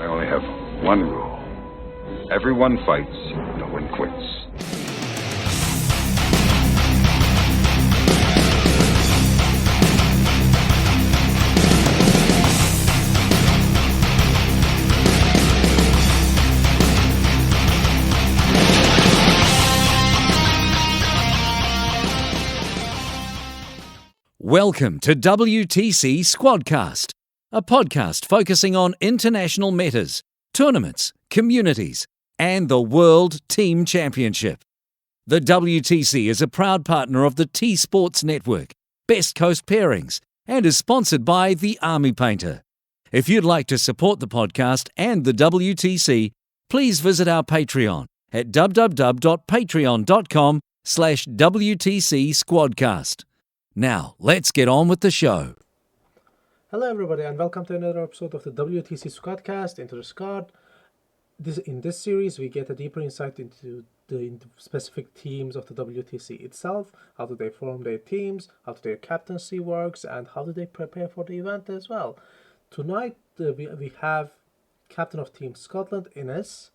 I only have one rule. Everyone fights, no one quits. Welcome to WTC Squadcast, a podcast focusing on international matters, tournaments, communities, and the World Team Championship. The WTC is a proud partner of the T Sports Network, Best Coast Pairings, and is sponsored by The Army Painter. If you'd like to support the podcast and the WTC, please visit our Patreon at www.patreon.com/WTC Squadcast. Now, let's get on with the show. Hello everybody and welcome to another episode of the WTC Squadcast, Into the Squad. In this series we get a deeper insight into the specific teams of the WTC itself, how do they form their teams, how do their captaincy works, and how do they prepare for the event as well. Tonight we have Captain of Team Scotland, Ines,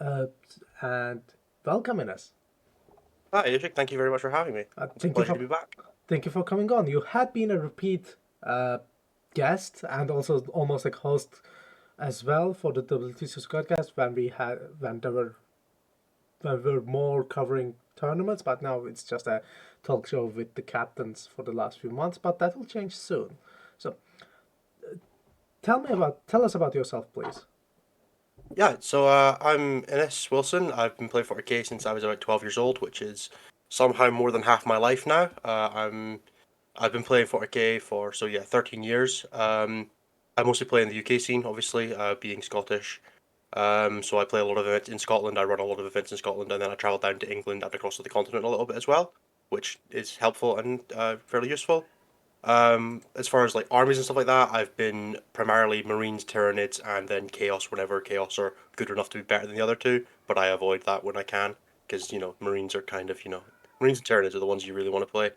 and welcome Ines. Hi Ishik, thank you very much for having me. It's a pleasure to be back. Thank you for coming on. You had been a repeat guest and also almost like host as well for the WTC Squadcast when we were more covering tournaments, but now it's just a talk show with the captains for the last few months. But that will change soon. So, tell us about yourself, please. Yeah, so I'm Ines Wilson. I've been playing 40k since I was about 12 years old, which is somehow more than half my life now. I've been playing 40k for 13 years. I mostly play in the UK scene, obviously, being Scottish. So I play a lot of events in Scotland. I run a lot of events in Scotland, and then I travel down to England and across the continent a little bit as well, which is helpful and fairly useful. As far as like armies and stuff like that, I've been primarily Marines, Tyranids, and then Chaos whenever Chaos are good enough to be better than the other two, but I avoid that when I can, because, Marines are kind of, Marines and Tyranids are the ones you really want to play.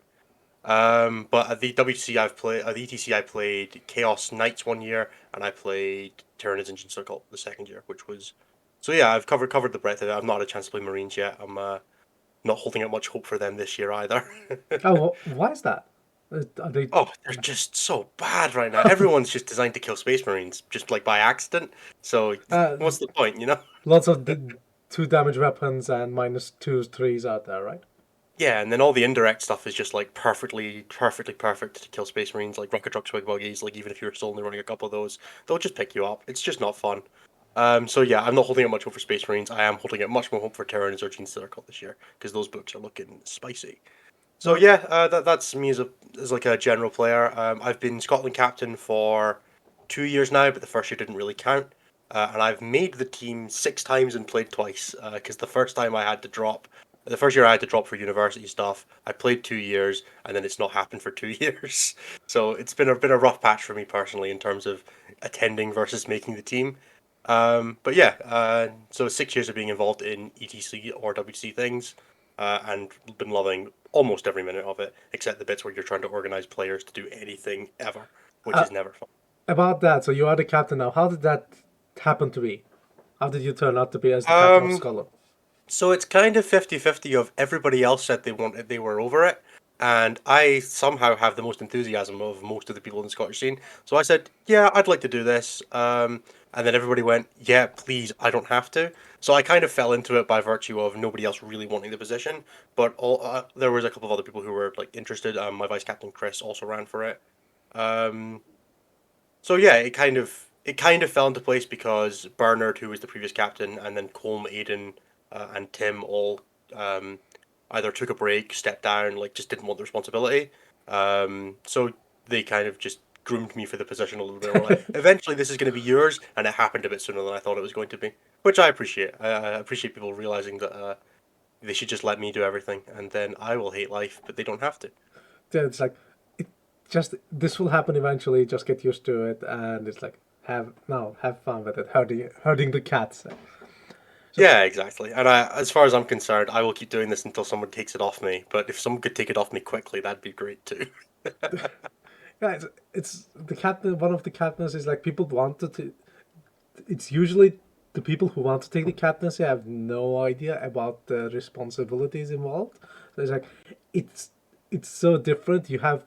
But at the WTC at the ETC I played Chaos Knights one year, and I played Tyranids Engine Circle the second year, which was... So yeah, I've covered the breadth of it. I've not had a chance to play Marines yet. I'm not holding out much hope for them this year either. Oh, why is that? Are they... Oh, they're just so bad right now. Everyone's just designed to kill Space Marines, just like by accident. So what's the point, Lots of 2 damage weapons and -2s, 3s out there, right? Yeah, and then all the indirect stuff is just like perfectly perfect to kill Space Marines, like rocket truck swig buggies. Like even if you're still only running a couple of those, they'll just pick you up. It's just not fun. So yeah, I'm not holding out much hope for Space Marines. I am holding out much more hope for Tyranids or Gene Circle this year, because those books are looking spicy. So yeah, that's me as like a general player. I've been Scotland captain for 2 years now, but the first year didn't really count. And I've made the team 6 times and played twice, because the first year I had to drop for university stuff. I played 2 years, and then it's not happened for 2 years. So it's been a rough patch for me personally in terms of attending versus making the team. But yeah, so 6 years of being involved in ETC or WC things, and been loving almost every minute of it, except the bits where you're trying to organize players to do anything ever, which is never fun. About that, so you are the captain now. How did that happen to be? How did you turn out to be as the captain of Scotland? So it's kind of 50-50 of everybody else said they were over it, and I somehow have the most enthusiasm of most of the people in the Scottish scene. So I said, yeah, I'd like to do this. And then everybody went, yeah, please, I don't have to. So I kind of fell into it by virtue of nobody else really wanting the position. But there was a couple of other people who were like interested. My vice captain Chris also ran for it. So yeah, it kind of fell into place because Bernard, who was the previous captain, and then Colm, Aidan, and Tim all either took a break, stepped down, like just didn't want the responsibility. So they kind of just groomed me for the position a little bit. Like, eventually this is going to be yours, and it happened a bit sooner than I thought it was going to be, which I appreciate. I appreciate people realizing that they should just let me do everything, and then I will hate life, but they don't have to. It's like, this will happen eventually, just get used to it, and it's like, have fun with it, herding the cats. Yeah, exactly. And as far as I'm concerned, I will keep doing this until someone takes it off me. But if someone could take it off me quickly, that'd be great too. Yeah, it's the captain. One of the captains is like people wanted to. it's usually the people who want to take the captaincy have no idea about the responsibilities involved. So it's like it's it's so different. You have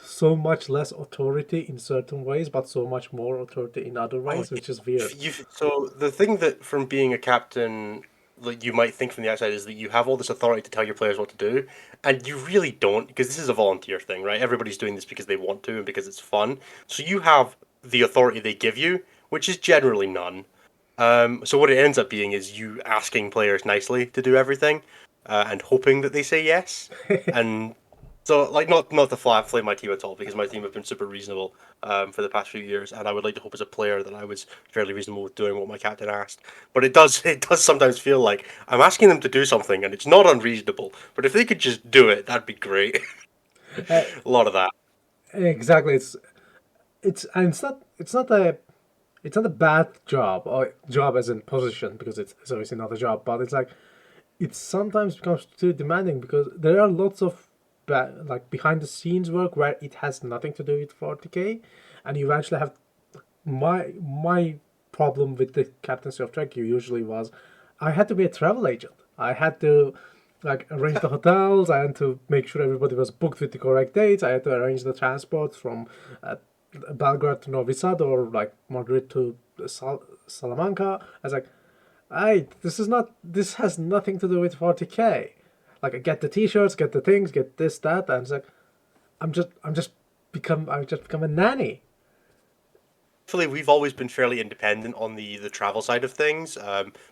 so much less authority in certain ways, but so much more authority in other Oh, ways, which is weird. so the thing that from being a captain, like you might think from the outside, is that you have all this authority to tell your players what to do, and you really don't, because this is a volunteer thing, right? Everybody's doing this because they want to and because it's fun. So you have the authority they give you, which is generally none. So what it ends up being is you asking players nicely to do everything, and hoping that they say yes. And so, like, not to flame my team at all, because my team have been super reasonable for the past few years, and I would like to hope as a player that I was fairly reasonable with doing what my captain asked. But it does sometimes feel like I'm asking them to do something, and it's not unreasonable. But if they could just do it, that'd be great. Uh, A lot of that. exactly. And it's not a bad job or job as in position because it's obviously not a job, but it's like it sometimes becomes too demanding because there are lots of like behind the scenes work where it has nothing to do with 40k, and you actually have my problem with the captaincy of track usually was I had to be a travel agent. I had to like arrange the hotels. I had to make sure everybody was booked with the correct dates. I had to arrange the transport from uh, Belgrade to Novi Sad or like Madrid to Salamanca. I was like, this has nothing to do with 40k. Like I get the t-shirts, get the things, get this, that, and it's like I've just become a nanny. Thankfully, we've always been fairly independent on the travel side of things,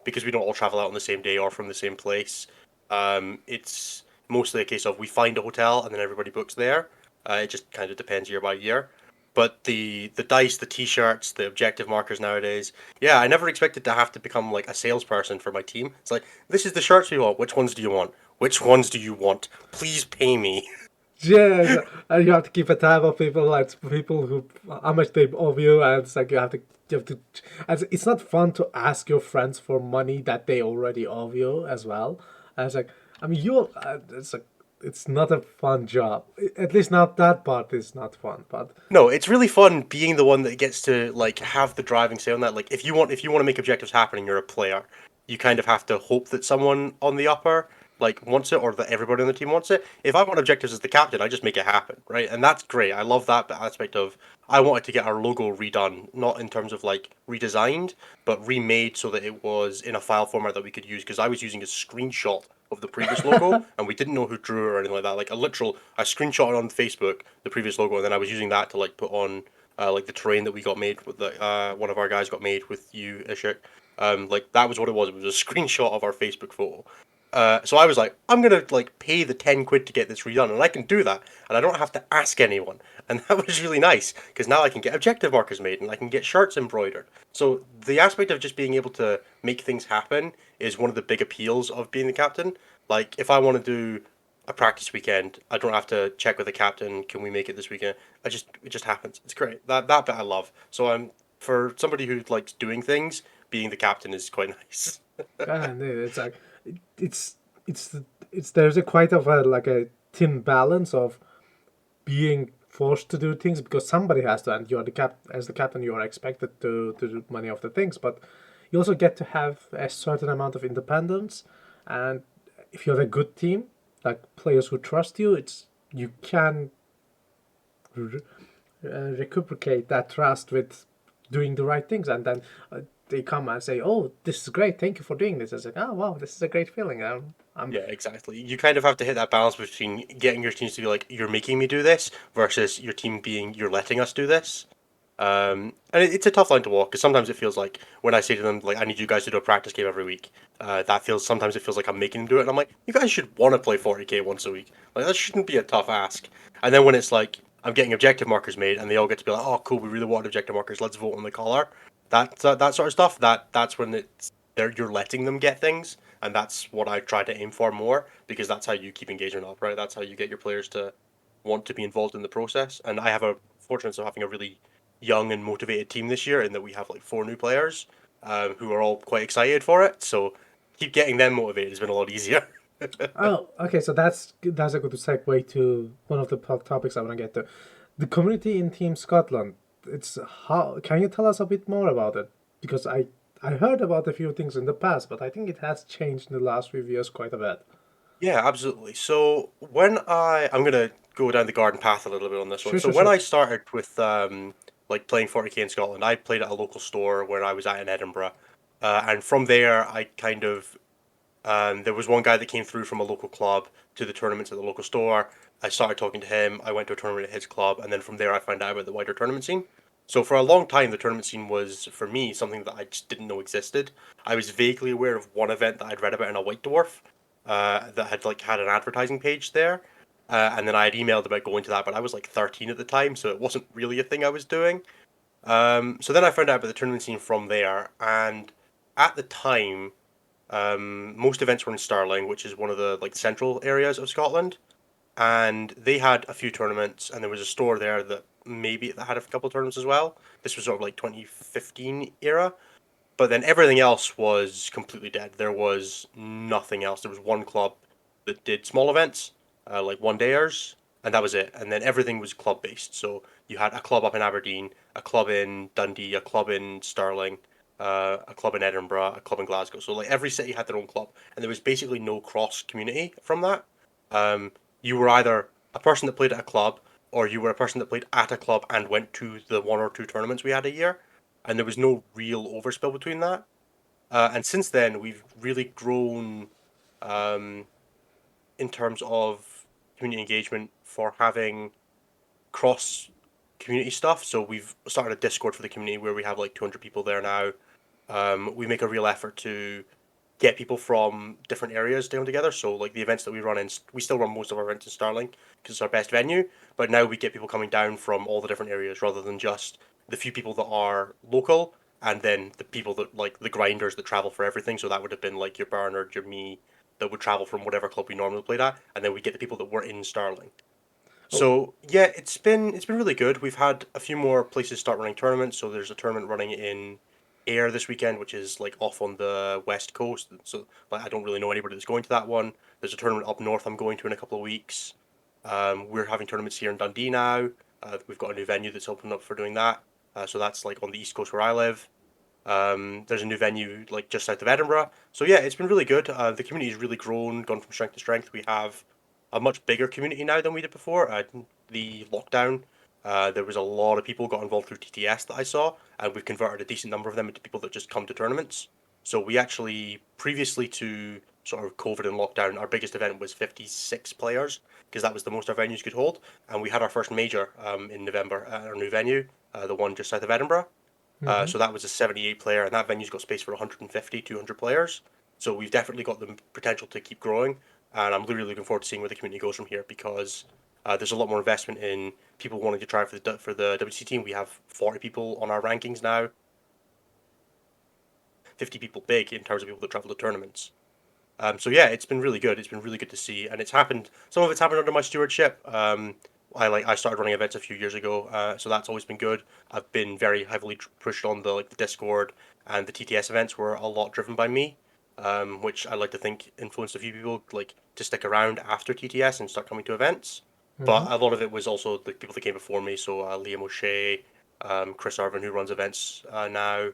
because we don't all travel out on the same day or from the same place. It's mostly a case of we find a hotel and then everybody books there. It just kind of depends year by year. But the dice, the t-shirts, the objective markers nowadays, yeah, I never expected to have to become like a salesperson for my team. It's like, this is the shirts we want. Which ones do you want? Which ones do you want? Please pay me. Yes, and you have to keep a tab of people, like people who how much they owe you, and it's like you have to. And it's not fun to ask your friends for money that they already owe you as well. And it's like I mean it's like it's not a fun job. At least not that part is not fun. But No, it's really fun being the one that gets to like have the driving say on that. Like if you want to make objectives happen and you're a player, you kind of have to hope that someone on the upper like wants it or that everybody on the team wants it. If I want objectives as the captain, I just make it happen, right? And that's great. I love that aspect of I wanted to get our logo redone, not in terms of like redesigned, but remade so that it was in a file format that we could use because I was using a screenshot of the previous logo and we didn't know who drew it or anything like that. Like I screenshot on Facebook the previous logo and then I was using that to like put on like the terrain that we got made with the one of our guys got made with you, Ishik. Like that was what it was. It was a screenshot of our Facebook photo. So I was like, I'm gonna like pay the 10 quid to get this redone, and I can do that, and I don't have to ask anyone, and that was really nice because now I can get objective markers made and I can get shirts embroidered. So the aspect of just being able to make things happen is one of the big appeals of being the captain. Like if I want to do a practice weekend, I don't have to check with the captain. Can we make it this weekend? It just happens. It's great. That bit I love. So I'm for somebody who likes doing things, being the captain is quite nice. and it's like it's it's it's there's a quite of a like a thin balance of being forced to do things because somebody has to, and you're the cap as the captain, you are expected to do many of the things, but you also get to have a certain amount of independence. And if you have a good team, like players who trust you, it's you can recuperate that trust with doing the right things, and then they come and say, "Oh, this is great! Thank you for doing this." It's like, "Oh, wow, this is a great feeling." I'm Yeah, exactly. You kind of have to hit that balance between getting your teams to be like, you're making me do this, versus your team being, you're letting us do this. And it's a tough line to walk because sometimes it feels like when I say to them, like, I need you guys to do a practice game every week, sometimes it feels like I'm making them do it. And I'm like, you guys should want to play 40k once a week. Like, that shouldn't be a tough ask. And then when it's like, I'm getting objective markers made and they all get to be like, oh, cool, we really want objective markers, let's vote on the color. That sort of stuff, that's when you're letting them get things, and that's what I try to aim for more because that's how you keep engagement up, right? That's how you get your players to want to be involved in the process. And I have a fortunate of having a really young and motivated team this year, in that we have like 4 new players who are all quite excited for it. So keep getting them motivated has been a lot easier. Oh, okay. So that's a good segue to one of the topics I want to get to. The community in Team Scotland. It's how can you tell us a bit more about it? because I heard about a few things in the past, but I think it has changed in the last few years quite a bit. Yeah, absolutely. So I'm gonna go down the garden path a little bit on this one. Sure, So sure, when sure. I started with like playing 40k in Scotland, I played at a local store where I was at in Edinburgh, and from there I kind of there was one guy that came through from a local club to the tournaments at the local store. I started talking to him. I went to a tournament at his club, and then from there I found out about the wider tournament scene. So for a long time, the tournament scene was for me something that I just didn't know existed. I was vaguely aware of one event that I'd read about in a White Dwarf, that had like had an advertising page there, and then I had emailed about going to that, but I was like 13 at the time, so it wasn't really a thing I was doing. So then I found out about the tournament scene from there, and at the time, most events were in Stirling, which is one of the like central areas of Scotland, and they had a few tournaments, and there was a store there that maybe that had a couple of tournaments as well. This was sort of like 2015 era, but then everything else was completely dead. There was nothing else. There was one club that did small events, like one dayers, and that was it. And then everything was club based. So you had a club up in Aberdeen, a club in Dundee, a club in Stirling, a club in Edinburgh, a club in Glasgow. So like every city had their own club, and there was basically no cross community from that. You were either a person that played at a club, or you were a person that played at a club and went to the one or two tournaments we had a year, and there was no real overspill between that. And since then, we've really grown um, in terms of community engagement for having cross community stuff. So we've started a Discord for the community where we have like 200 people there now. We make a real effort to get people from different areas down together. So like the events that we run in, we still run most of our events in Stirling because it's our best venue. But now we get people coming down from all the different areas rather than just the few people that are local and then the people that like the grinders that travel for everything. So that would have been like your Bernard, your me, that would travel from whatever club we normally played at, and then we get the people that were in Stirling. Oh, So yeah, it's been really good. We've had a few more places start running tournaments. So there's a tournament running in Ayr this weekend, which is like off on the west coast. So like I don't really know anybody that's going to that one. There's a tournament up north I'm going to in a couple of weeks. We're having tournaments here in Dundee now. We've got a new venue that's opened up for doing that. So that's like on the east coast where I live. There's a new venue like just south of Edinburgh. So yeah, it's been really good. The community's really grown, gone from strength to strength. We have a much bigger community now than we did before. The lockdown, there was a lot of people got involved through TTS that I saw, and we've converted a decent number of them into people that just come to tournaments. So we actually, previously to sort of COVID and lockdown, our biggest event was 56 players because that was the most our venues could hold, and we had our first major in November at our new venue, the one just south of Edinburgh. mm-hmm. So that was a 78 player, and that venue's got space for 150, 200 players. So we've definitely got the potential to keep growing, and I'm really looking forward to seeing where the community goes from here because there's a lot more investment in people wanting to try for the WC team. We have 40 people on our rankings now, 50 people big in terms of people that travel to tournaments. So yeah, it's been really good. It's been really good to see, and it's happened. Some of it's happened under my stewardship. I started running events a few years ago, so that's always been good. I've been very heavily pushed on the Discord, and the TTS events were a lot driven by me, which I like to think influenced a few people like to stick around after TTS and start coming to events. Mm-hmm. But a lot of it was also the people that came before me. So Liam O'Shea, Chris Irvin, who runs events now,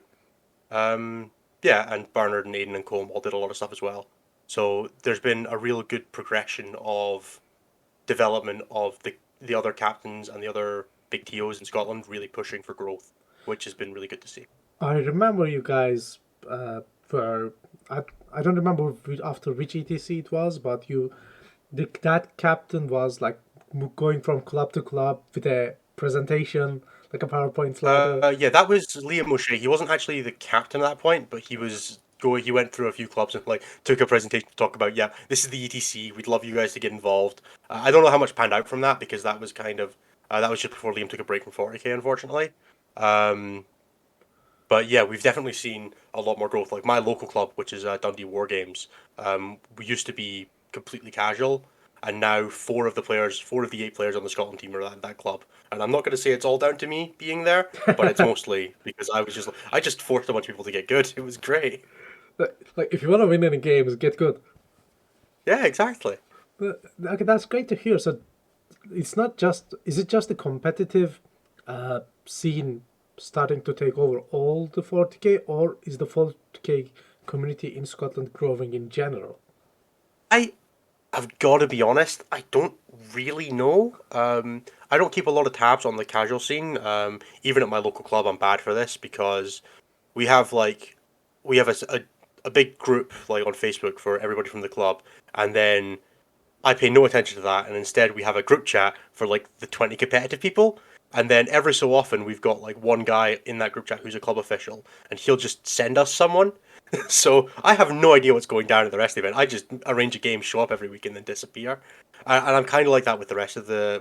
um, yeah, and Bernard and Aiden and Colm all did a lot of stuff as well. So there's been a real good progression of development of the other captains and the other big TOs in Scotland really pushing for growth, which has been really good to see. I remember you guys were. I, I don't remember after which ETC it was, but that captain was like going from club to club with a presentation, like a PowerPoint slider. Yeah, that was Liam O'Shea. He wasn't actually the captain at that point, but he was going. He went through a few clubs and like took a presentation to talk about. Yeah, this is the ETC. We'd love you guys to get involved. I don't know how much panned out from that because that was kind of that was just before Liam took a break from 40k, unfortunately. Um, but yeah, we've definitely seen a lot more growth. Like my local club, which is Dundee War Games, we used to be completely casual, and now four of the 8 players on the Scotland team are at that club. And I'm not going to say it's all down to me being there, but it's mostly because I just forced a bunch of people to get good. It was great. Like, if you want to win any games, get good. Yeah, exactly. Okay, that's great to hear. So it's not just. Is it just the competitive scene starting to take over all the 40k, or is the 40k community in Scotland growing in general? I've got to be honest, I don't really know. I don't keep a lot of tabs on the casual scene. Even at my local club, I'm bad for this because we have like we have a big group like on Facebook for everybody from the club, and then I pay no attention to that, and instead we have a group chat for like the 20 competitive people. And then every so often we've got like one guy in that group chat who's a club official, and he'll just send us someone. So I have no idea what's going down at the rest of the event. I just arrange a game, show up every week, and then disappear. And I'm kind of like that with the rest of the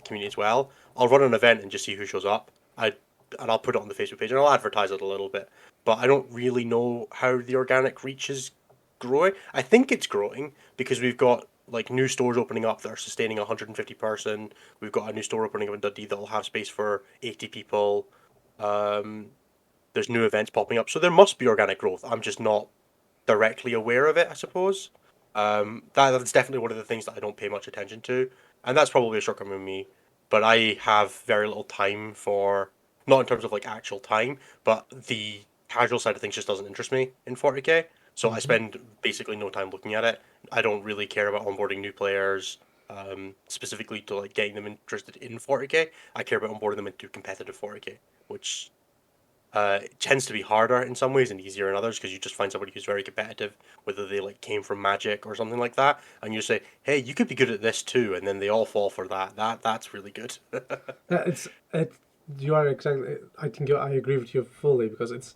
community as well. I'll run an event and just see who shows up. And I'll put it on the Facebook page and I'll advertise it a little bit. But I don't really know how the organic reach is growing. I think it's growing because we've got like new stores opening up that are sustaining a 150 person. We've got a new store opening up in Dundee that'll have space for 80 people. Um, there's new events popping up, so there must be organic growth. I'm just not directly aware of it, I suppose. That's definitely one of the things that I don't pay much attention to, and that's probably a shortcoming of me. But I have very little time for, not in terms of like actual time, but the casual side of things just doesn't interest me in 40k. So I Mm-hmm. spend basically no time looking at it. I don't really care about onboarding new players, specifically to like getting them interested in 40k. I care about onboarding them into competitive 40k, which it tends to be harder in some ways and easier in others because you just find somebody who's very competitive, whether they like came from Magic or something like that, and you say, "Hey, you could be good at this too," and then they all fall for that. That's really good. It's it. You are exactly. I agree with you fully because it's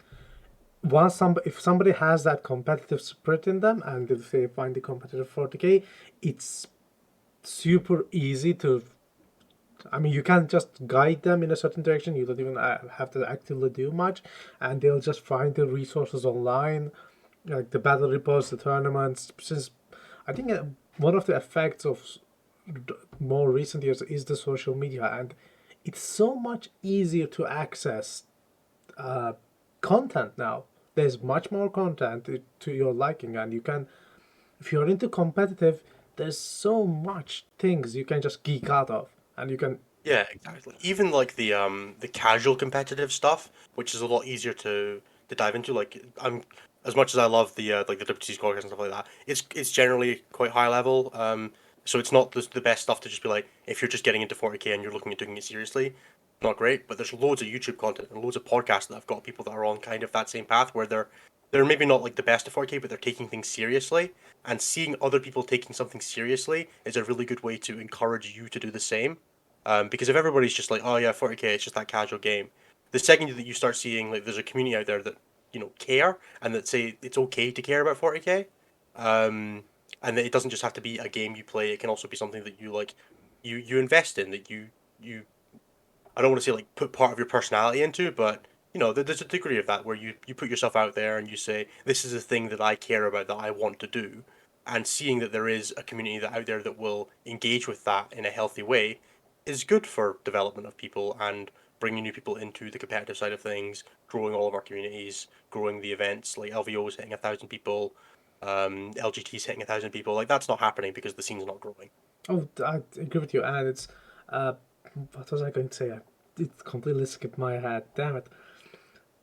once if somebody has that competitive spirit in them, and if they find the competitive 40k, it's super easy to. I mean, you can just guide them in a certain direction. You don't even have to actively do much, and they'll just find the resources online, like the battle reports, the tournaments. Since I think one of the effects of more recent years is the social media, and it's so much easier to access uh, content now. There's much more content to your liking, and you can, if you're into competitive, there's so much things you can just geek out of, and you can. Yeah, exactly. Even like the casual competitive stuff, which is a lot easier to dive into. Like I'm as much as I love the like the WTC Squadcast and stuff like that, it's generally quite high level. So it's not the best stuff to just be like if you're just getting into 40k and you're looking at doing it seriously, not great. But there's loads of YouTube content and loads of podcasts that I've got people that are on kind of that same path where they're maybe not like the best at 40k, but they're taking things seriously. And seeing other people taking something seriously is a really good way to encourage you to do the same. Because if everybody's just like, oh yeah, 40k, it's just that casual game. The second that you start seeing like there's a community out there that care and that say it's okay to care about 40k, um, and that it doesn't just have to be a game you play. It can also be something that you like, you invest in. That you I don't want to say like put part of your personality into, but there's a degree of that where you put yourself out there and you say this is a thing that I care about that I want to do, and seeing that there is a community that out there that will engage with that in a healthy way is good for development of people and bringing new people into the competitive side of things, growing all of our communities, growing the events like LVO is hitting 1,000 people, LGT's hitting 1,000 people. Like that's not happening because the scene's not growing. Oh, I agree with you, and it's. Uh, what was I going to say? It completely skipped my head. Damn it.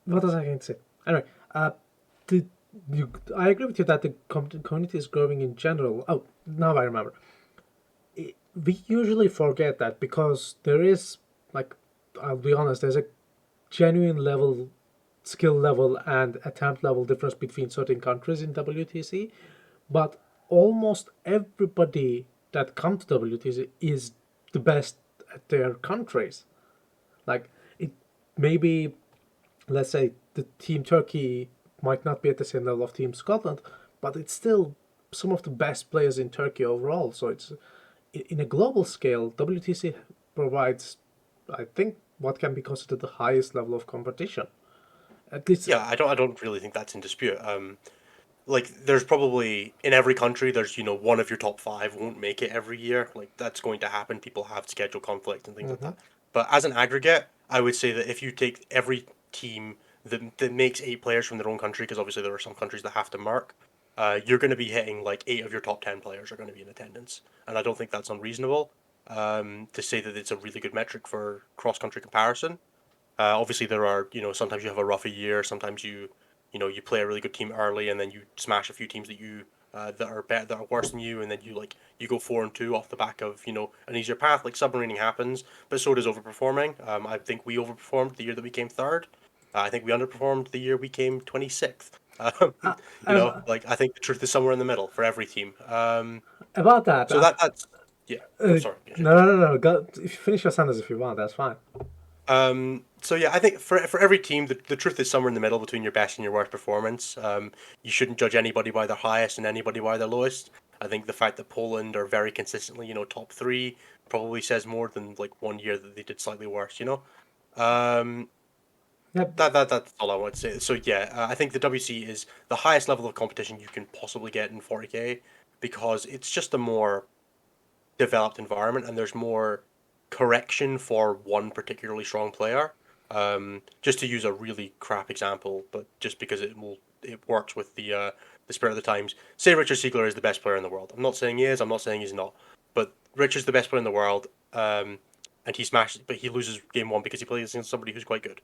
What was I going to say? Anyway, the, I agree with you that the community is growing in general. Oh, now I remember. We usually forget that because there is, like, I'll be honest, there's a genuine level, skill level, and attempt level difference between certain countries in WTC, but almost everybody that come to WTC is the best at their countries. Like, it maybe, let's say, the Team Turkey might not be at the same level of Team Scotland, but it's still some of the best players in Turkey overall. So it's in a global scale, WTC provides, I think, what can be considered the highest level of competition. At least, Yeah, I don't really think that's in dispute. Like there's probably in every country there's one of your top five won't make it every year. Like that's going to happen. People have schedule conflict and things like mhm. that. But as an aggregate, I would say that if you take every team that makes 8 players from their own country, because obviously there are some countries that have to mark, you're going to be hitting like 8 of your top 10 players are going to be in attendance, and I don't think that's unreasonable. To say that it's a really good metric for cross country comparison. Obviously, there are, sometimes you have a rougher year. Sometimes you play a really good team early, and then you smash a few teams that are better, that are worse than you, and then you go 4-2 off the back of an easier path. Like submarining happens, but so does overperforming. I think we overperformed the year that we came third. I think we underperformed the year we came 26th. Uh, I think the truth is somewhere in the middle for every team. about that, So that's yeah. Oh, sorry. no. Go, if you finish your sentence if you want, that's fine. So yeah, I think for every team, the truth is somewhere in the middle between your best and your worst performance. You shouldn't judge anybody by their highest and anybody by their lowest. I think the fact that Poland are very consistently, top three probably says more than like one year that they did slightly worse. Um, Yep. that's all I want to say. So yeah, I think the WC is the highest level of competition you can possibly get in 40K because it's just a more developed environment and there's more correction for one particularly strong player. Just to use a really crap example, but just because it works with the spirit of the times. Say Richard Siegler is the best player in the world. I'm not saying he is. I'm not saying he's not. But Richard's the best player in the world, and he smashes. But he loses game one because he plays against somebody who's quite good.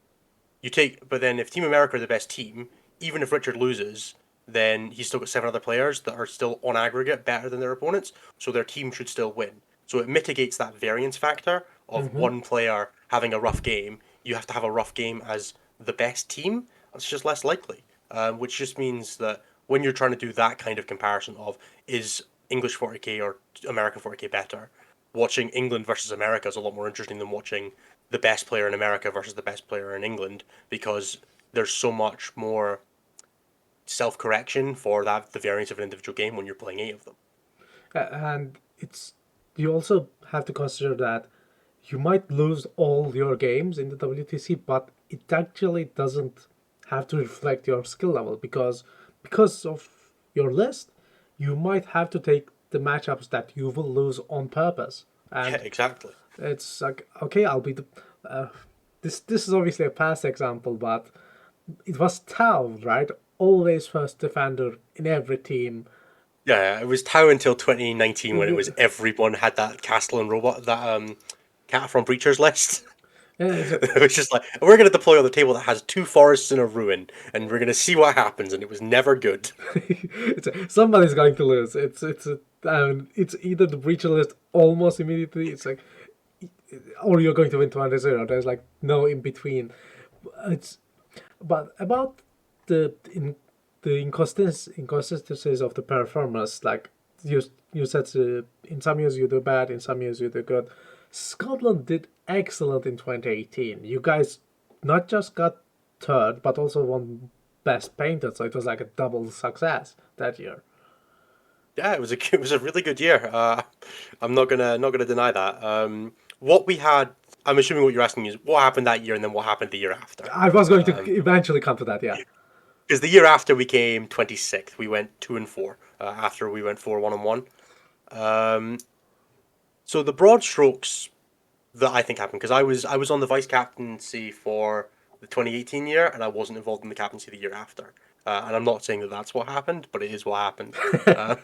But then if Team America are the best team, even if Richard loses, then he's still got 7 other players that are still on aggregate better than their opponents, so their team should still win. So it mitigates that variance factor of one player having a rough game. You have to have a rough game as the best team. It's just less likely, which just means that when you're trying to do that kind of comparison of is English 40k or American 40k better, watching England versus America is a lot more interesting than watching the best player in America versus the best player in England because there's so much more self-correction for the variance of an individual game when you're playing 8 of them. And you also have to consider that you might lose all your games in the WTC, but it actually doesn't have to reflect your skill level because of your list, you might have to take the matchups that you will lose on purpose. Yeah, And exactly. it's like, okay, I'll be the. This is obviously a past example, but it was Tau, right? Always first defender in every team. Yeah, it was Tau until 2019 when it was everyone had that Castle and Robot, that cat from Breacher's list. Yeah, It was just like, we're going to deploy on the table that has 2 forests and a ruin, and we're going to see what happens, and it was never good. somebody's going to lose. It's either the breacher list almost immediately. It's like, or you're going to win 200-0. There's like no in between. It's but about the inconsistencies of the performance. Like you said, in some years you do bad, in some years you do good. Scotland did excellent in 2018. You guys not just got third, but also won best painted. So it was like a double success that year. Yeah, it was a really good year. I'm not gonna deny that. What we had, I'm assuming what you're asking is what happened that year and then what happened the year after. I was going to eventually come to that. Yeah. Because the year after we came 26th, we went 2-4 after we went 4-1-1. Um, so the broad strokes that I think happened because I was on the vice captaincy for the 2018 year and I wasn't involved in the captaincy the year after. And I'm not saying that that's what happened, but it is what happened. Uh,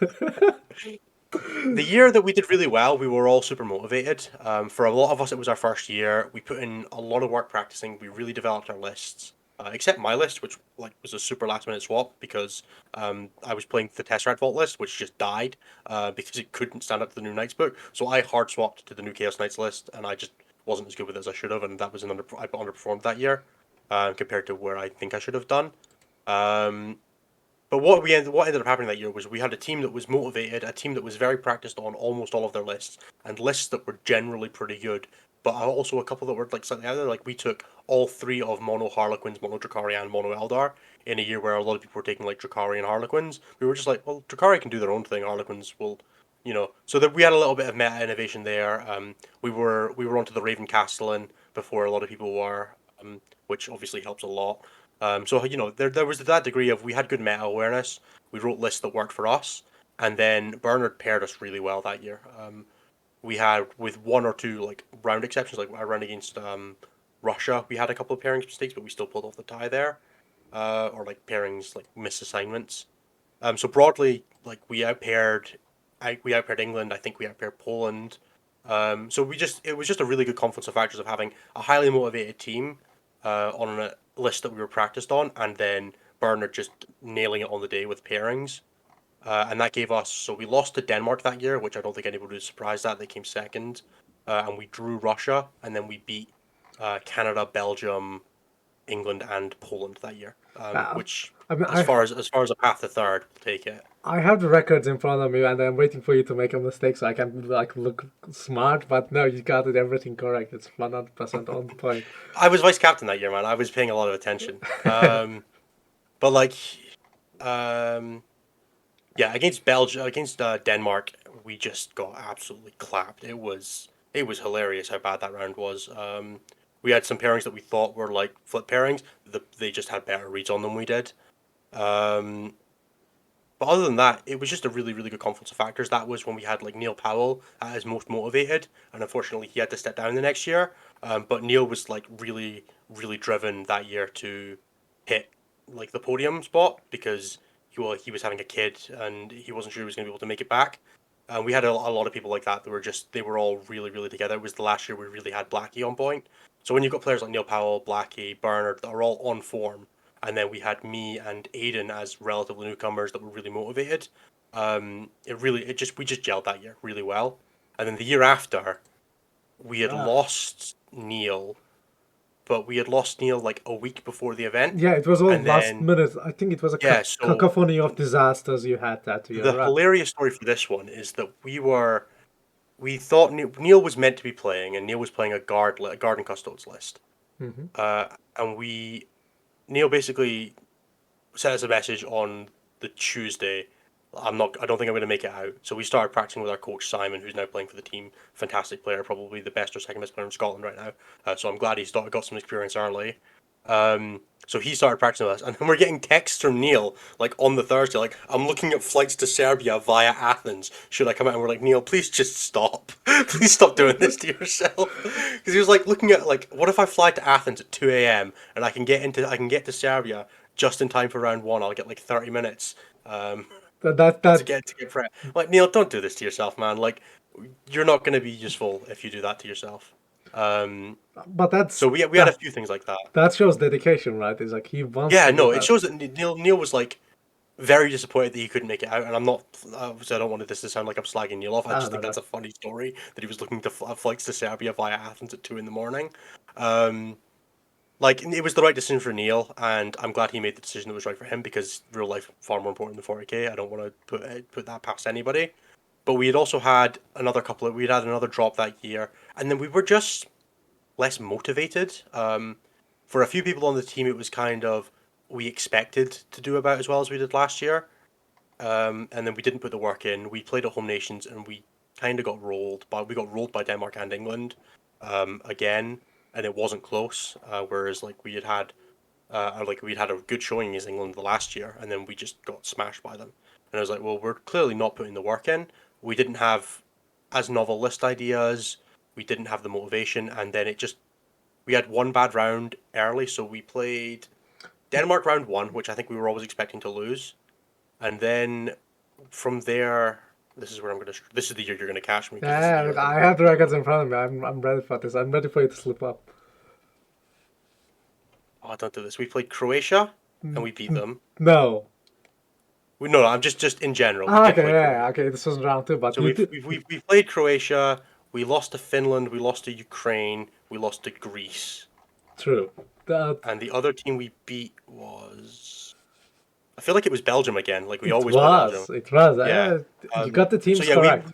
the year that we did really well, we were all super motivated. For a lot of us, it was our first year. We put in a lot of work practicing. We really developed our lists. Except my list, which was a super last minute swap because I was playing the Tesseract Vault list, which just died because it couldn't stand up to the new Knights book. So I hard swapped to the new Chaos Knights list, and I just wasn't as good with it as I should have, and that was I underperformed that year compared to where I think I should have done. Um, but what ended up happening that year was we had a team that was motivated, a team that was very practiced on almost all of their lists, and lists that were generally pretty good. But also a couple that were like slightly other. Like we took all 3 of Mono Harlequins, Mono Drakari, and Mono Eldar in a year where a lot of people were taking like Drakari and Harlequins. We were just like, well, Drakari can do their own thing. Harlequins will. So that we had a little bit of meta innovation there. We were onto the Raven Castellan before a lot of people were, which obviously helps a lot. So there was that degree of we had good meta awareness. We wrote lists that worked for us, and then Bernard paired us really well that year. We had with 1 or 2 like round exceptions, like I ran against Russia. We had a couple of pairings mistakes, but we still pulled off the tie there, or like pairings like misassignments. So broadly, like we outpaired England. I think we outpaired Poland. So it was just a really good confluence of factors of having a highly motivated team, on a list that we were practiced on, and then Bernard just nailing it on the day with pairings. And that gave us, so we lost to Denmark that year, which I don't think anybody was surprised at. They came second. And we drew Russia, and then we beat Canada, Belgium, England, and Poland that year. Which, I mean, as far as a path to third, will take it. I have the records in front of me, and I'm waiting for you to make a mistake so I can like look smart. But no, you got it everything correct. It's 100% on point. I was vice captain that year, man. I was paying a lot of attention. But like, yeah, against Belgium, against Denmark, we just got absolutely clapped. It was hilarious how bad that round was. We had some pairings that we thought were like flip pairings. They just had better reads on them we did. But other than that, it was just a really, really good confluence of factors. That was when we had like Neil Powell at his most motivated, and unfortunately he had to step down the next year. But Neil was like really, really driven that year to hit like the podium spot because he was having a kid and he wasn't sure he was going to be able to make it back. And we had a lot of people like that they were all really, really together. It was the last year we really had Blackie on point. So when you've got players like Neil Powell, Blackie, Bernard that are all on form, and then we had me and Aiden as relatively newcomers that were really motivated. We just gelled that year really well. And then the year after, we had lost Neil, but we had lost Neil like a week before the event. Yeah, it was all And last then, minute. I think it was a cacophony of disasters you had that year. The hilarious story for this one is that we thought Neil was meant to be playing, and Neil was playing a guard and custodes list. And Neil basically sent us a message on the Tuesday. I don't think I'm going to make it out. So we started practicing with our coach Simon, who's now playing for the team. Fantastic player, probably the best or second best player in Scotland right now. So I'm glad he's got some experience early. So he started practicing with us, and then we're getting texts from Neil like on the Thursday, like I'm looking at flights to Serbia via Athens. Should I come out? And we're like, Neil, please just stop. Please stop doing this to yourself. Because he was like looking at like, what if I fly to Athens at 2 a.m. and I can get to Serbia just in time for round one. I'll get like 30 minutes. To get prep. Like, Neil, don't do this to yourself, man. Like, you're not going to be useful if you do that to yourself. But that's so we had a few things like that. That shows dedication, right? It's like he wants. Yeah, no, it shows that Neil was like very disappointed that he couldn't make it out, and I'm not. Obviously, I don't want this to sound like I'm slagging Neil off. I just think that's a funny story that he was looking to flights to Serbia via Athens at 2 a.m. Like, it was the right decision for Neil, and I'm glad he made the decision that was right for him because real life far more important than 40k. I don't want to put that past anybody. But we had also had another drop that year, and then we were just less motivated. For a few people on the team, it was kind of we expected to do about as well as we did last year, and then we didn't put the work in. We played at Home Nations, and we kind of got rolled, but we got rolled by Denmark and England again, and it wasn't close. Whereas like we'd had a good showing against England the last year, and then we just got smashed by them. And I was like, well, we're clearly not putting the work in. We didn't have as novel list ideas. We didn't have the motivation, and then we had one bad round early, so we played Denmark round one, which I think we were always expecting to lose, and then from there, this is the year you're gonna catch me. Yeah, I have the records in front of me. I'm ready for this. I'm ready for you to slip up. Oh, don't do this. We played Croatia, and we beat them. No. No, I'm just in general. Okay. This was round two, but so we played Croatia. We lost to Finland. We lost to Ukraine. We lost to Greece. True. And the other team we beat was, I feel like it was Belgium again. Like we always play Belgium. It was. Yeah. You got the teams correct.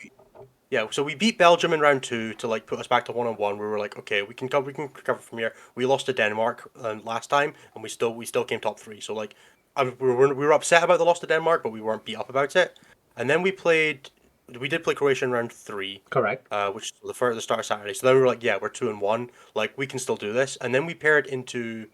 So we beat Belgium in round two to like put us back to 1-1. We were like, okay, we can recover from here. We lost to Denmark last time, and we still came top three. So like, we were upset about the loss to Denmark, but we weren't beat up about it. And then we did play Croatia in round three. Correct. Which was the start of Saturday. So then we were like, yeah, we're 2-1. Like, we can still do this. And then we paired into,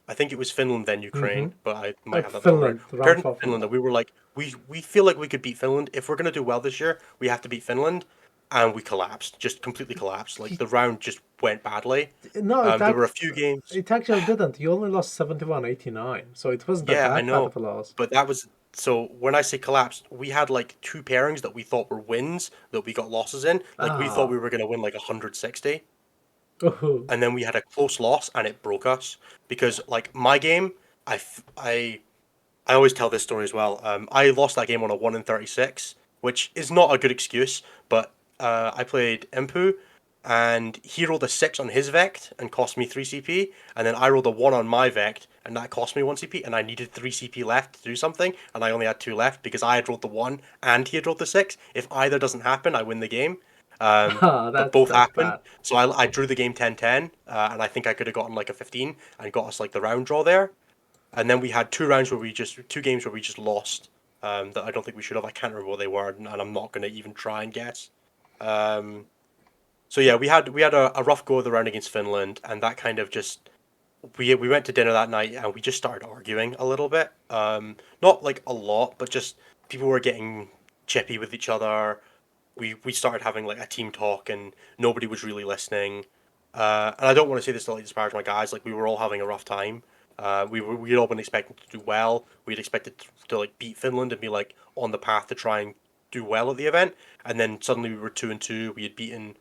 I think it was Finland, then Ukraine, but I might have that Finland. We paired into Finland, and we were like, we feel like we could beat Finland. If we're going to do well this year, we have to beat Finland. And we collapsed, just completely collapsed. Like, the round just went badly. No, there were a few games. It actually didn't. You only lost 71-89, so it wasn't that bad of a loss. But that was, so when I say collapsed, we had like two pairings that we thought were wins that we got losses in. Like, we thought we were going to win like 160. Oh, and then we had a close loss, and it broke us because like my game, I always tell this story as well. I lost that game on a 1 in 36, which is not a good excuse, but I played Impu, and he rolled a 6 on his Vect and cost me 3 CP, and then I rolled a 1 on my Vect, and that cost me 1 CP, and I needed 3 CP left to do something, and I only had 2 left because I had rolled the 1 and he had rolled the 6. If either doesn't happen, I win the game. But both that's happened, bad. so I drew the game 10-10, and I think I could have gotten like a 15 and got us like the round draw there. And then we had 2 games where we just lost. That I don't think we should have. I can't remember what they were, and I'm not going to even try and guess. Um, so yeah, we had a rough go of the round against Finland, and that kind of just we went to dinner that night and we just started arguing a little bit. Not like a lot, but just people were getting chippy with each other. We started having like a team talk, and nobody was really listening. And I don't want to say this to like disparage my guys. Like we were all having a rough time. We'd all been expecting to do well. We'd expected to like beat Finland and be like on the path to try and do well at the event. And then suddenly we were 2-2. We had beaten,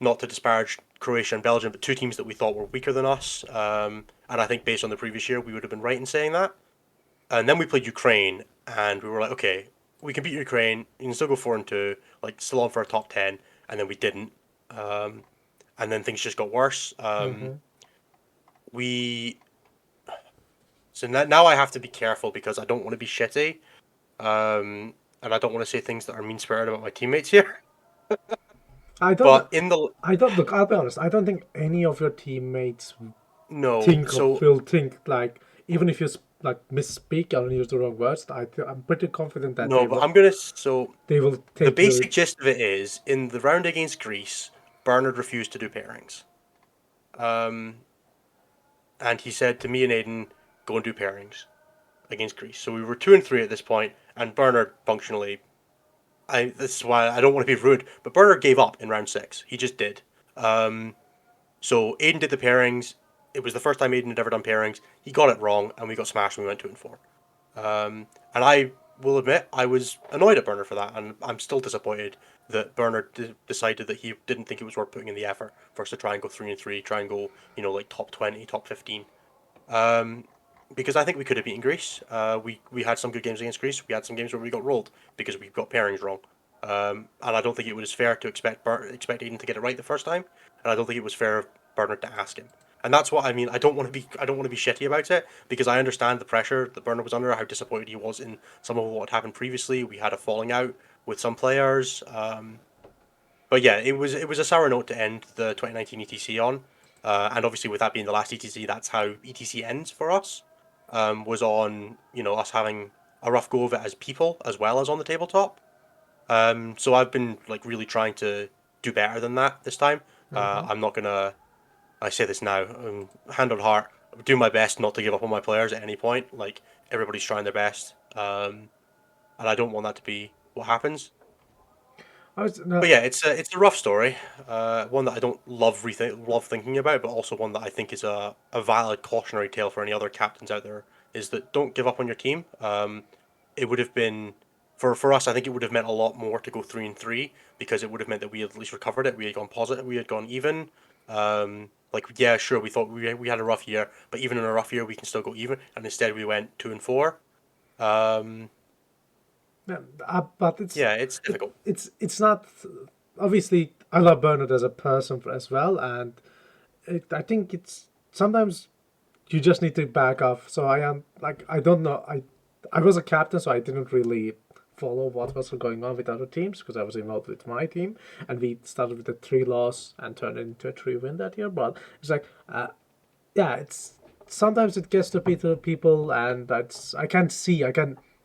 not to disparage Croatia and Belgium, but 2 teams that we thought were weaker than us. And I think based on the previous year, we would have been right in saying that. And then we played Ukraine, and we were like, okay, we can beat Ukraine. You can still go 4-2, like still on for a top 10. And then we didn't. Um, and then things just got worse. Hmm. We So now I have to be careful because I don't want to be shitty, and I don't want to say things that are mean spirited about my teammates here. I don't. But in the I don't look. I'll be honest. I don't think any of your teammates no, so will think like even if you like misspeak or use the wrong words. I'm pretty confident that no, but I'm gonna so they will the take your. basic gist of it is in the round against Greece, Bernard refused to do pairings, um, and he said to me and Aiden, "Go and do pairings against Greece." So we were 2-3 at this point, and Bernard functionally this is why I don't want to be rude, but Bernard gave up in round 6. He just did. Um, so Aiden did the pairings. It was the first time Aiden had ever done pairings. He got it wrong, and we got smashed, and we went 2-4. And I will admit I was annoyed at Bernard for that, and I'm still disappointed that Bernard decided that he didn't think it was worth putting in the effort for us to try and go 3-3, try and go like top 20, top 15. Um, because I think we could have beaten Greece. We had some good games against Greece. We had some games where we got rolled because we got pairings wrong. And I don't think it was fair to expect Aiden to get it right the first time, and I don't think it was fair of Bernard to ask him. And that's what I mean. I don't want to be shitty about it because I understand the pressure that Bernard was under, how disappointed he was in some of what had happened previously. We had a falling out with some players. But yeah, it was a sour note to end the 2019 ETC on, and obviously with that being the last ETC, that's how ETC ends for us. Was on us having a rough go of it as people as well as on the tabletop. So I've been like really trying to do better than that this time. Hmm. I'm not gonna. I say this now, hand on heart. Do my best not to give up on my players at any point. Like everybody's trying their best, and I don't want that to be what happens. I was But no. yeah, it's a rough story. One that I don't love thinking about, but also one that I think is a valid cautionary tale for any other captains out there. Is that don't give up on your team. It would have been for us. I think it would have meant a lot more to go 3-3 because it would have meant that we had at least recovered it. We had gone positive. We had gone even. Like yeah, sure, we thought we had a rough year, but even in a rough year, we can still go even. And instead, we went 2-4. Um, No, but yeah, it's it, difficult. it's not. Obviously, I love Bernard as a person as well, and I think it's sometimes you just need to back off. So I am like I don't know. I was a captain, so I didn't really follow what was going on with other teams because I was involved with my team, and we started with a 3 loss and turned it into a 3 win that year. But it's like, yeah, it's sometimes it gets to people, and that's I can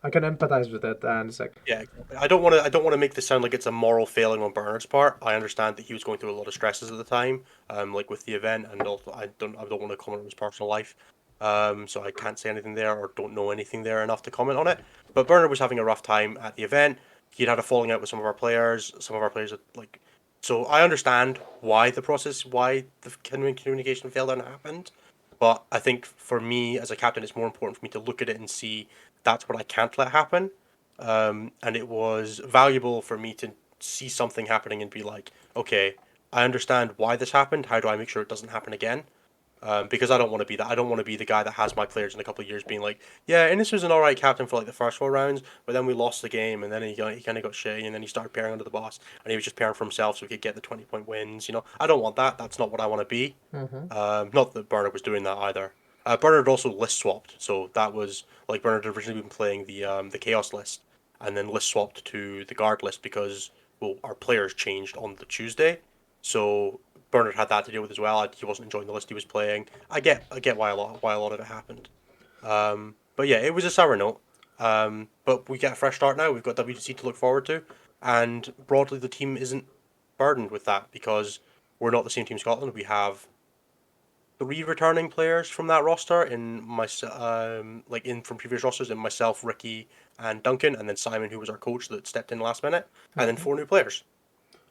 empathize with it, and it's like, Yeah, exactly. I don't want to make this sound like it's a moral failing on Bernard's part. I understand that he was going through a lot of stresses at the time, like with the event, and also I don't want to comment on his personal life. So I can't say anything there or don't know anything there enough to comment on it. But Bernard was having a rough time at the event. He'd had a falling out with some of our players. Some of our players had, like, so I understand why the communication failed and happened. But I think for me as a captain, it's more important for me to look at it and see that's what I can't let happen. And it was valuable for me to see something happening and be like, okay, I understand why this happened. How do I make sure it doesn't happen again? Because I don't want to be that. I don't want to be the guy that has my players in a couple of years being like, yeah, Innes was an alright captain for like the first 4 rounds, but then we lost the game, and then he kind of got shitty, and then he started pairing under the boss, and he was just pairing for himself so he could get the 20-point wins. I don't want that. That's not what I want to be. Not that Bernard was doing that either. Bernard also list swapped, so that was like Bernard had originally been playing the Chaos list, and then list swapped to the Guard list because our players changed on the Tuesday, so Bernard had that to deal with as well. He wasn't enjoying the list he was playing. I get why a lot of it happened. But yeah, it was a sour note. But we get a fresh start now. We've got WTC to look forward to, and broadly the team isn't burdened with that because we're not the same team Scotland. We have 3 returning players from that roster in from previous rosters, in myself, Ricky, and Duncan, and then Simon, who was our coach that stepped in last minute, and then 4 new players.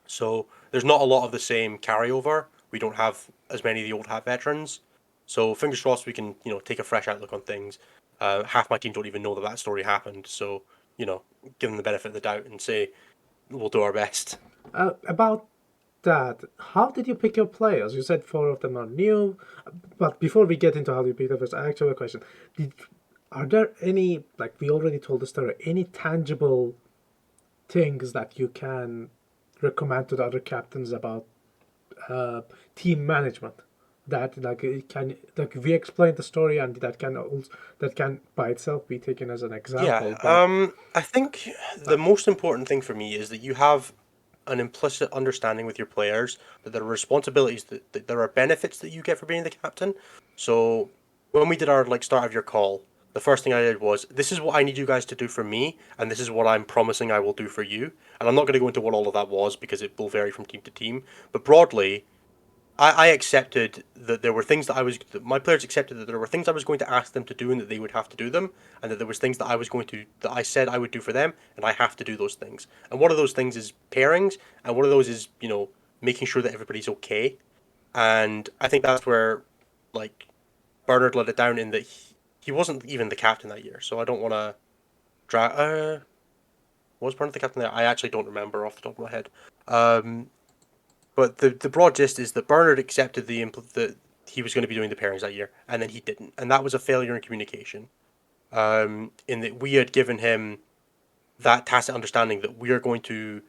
So there's not a lot of the same carryover. We don't have as many of the old hat veterans. So fingers crossed we can, take a fresh outlook on things. Half my team don't even know that story happened. So, give them the benefit of the doubt and say we'll do our best. About that, how did you pick your players? You said 4 of them are new, but before we get into how you pick the first, I actually have a question. Are there any, like we already told the story, any tangible things that you can recommend to the other captains about team management? That we explained the story, and that can by itself be taken as an example. Yeah, I think the most important thing for me is that you have an implicit understanding with your players that there are responsibilities, that there are benefits that you get for being the captain. So when we did our start of your call, the first thing I did was, this is what I need you guys to do for me, and this is what I'm promising I will do for you. And I'm not going to go into what all of that was because it will vary from team to team. But broadly, I accepted that there were things that my players accepted that there were things I was going to ask them to do and that they would have to do them, and that there was things that I said I would do for them, and I have to do those things. And one of those things is pairings, and one of those is, making sure that everybody's okay. And I think that's where, Bernard let it down in that he wasn't even the captain that year, so I don't want to drag. Was Bernard the captain there? I actually don't remember off the top of my head. But the broad gist is that Bernard accepted that he was going to be doing the pairings that year, and then he didn't, and that was a failure in communication. In that we had given him that tacit understanding that we're going to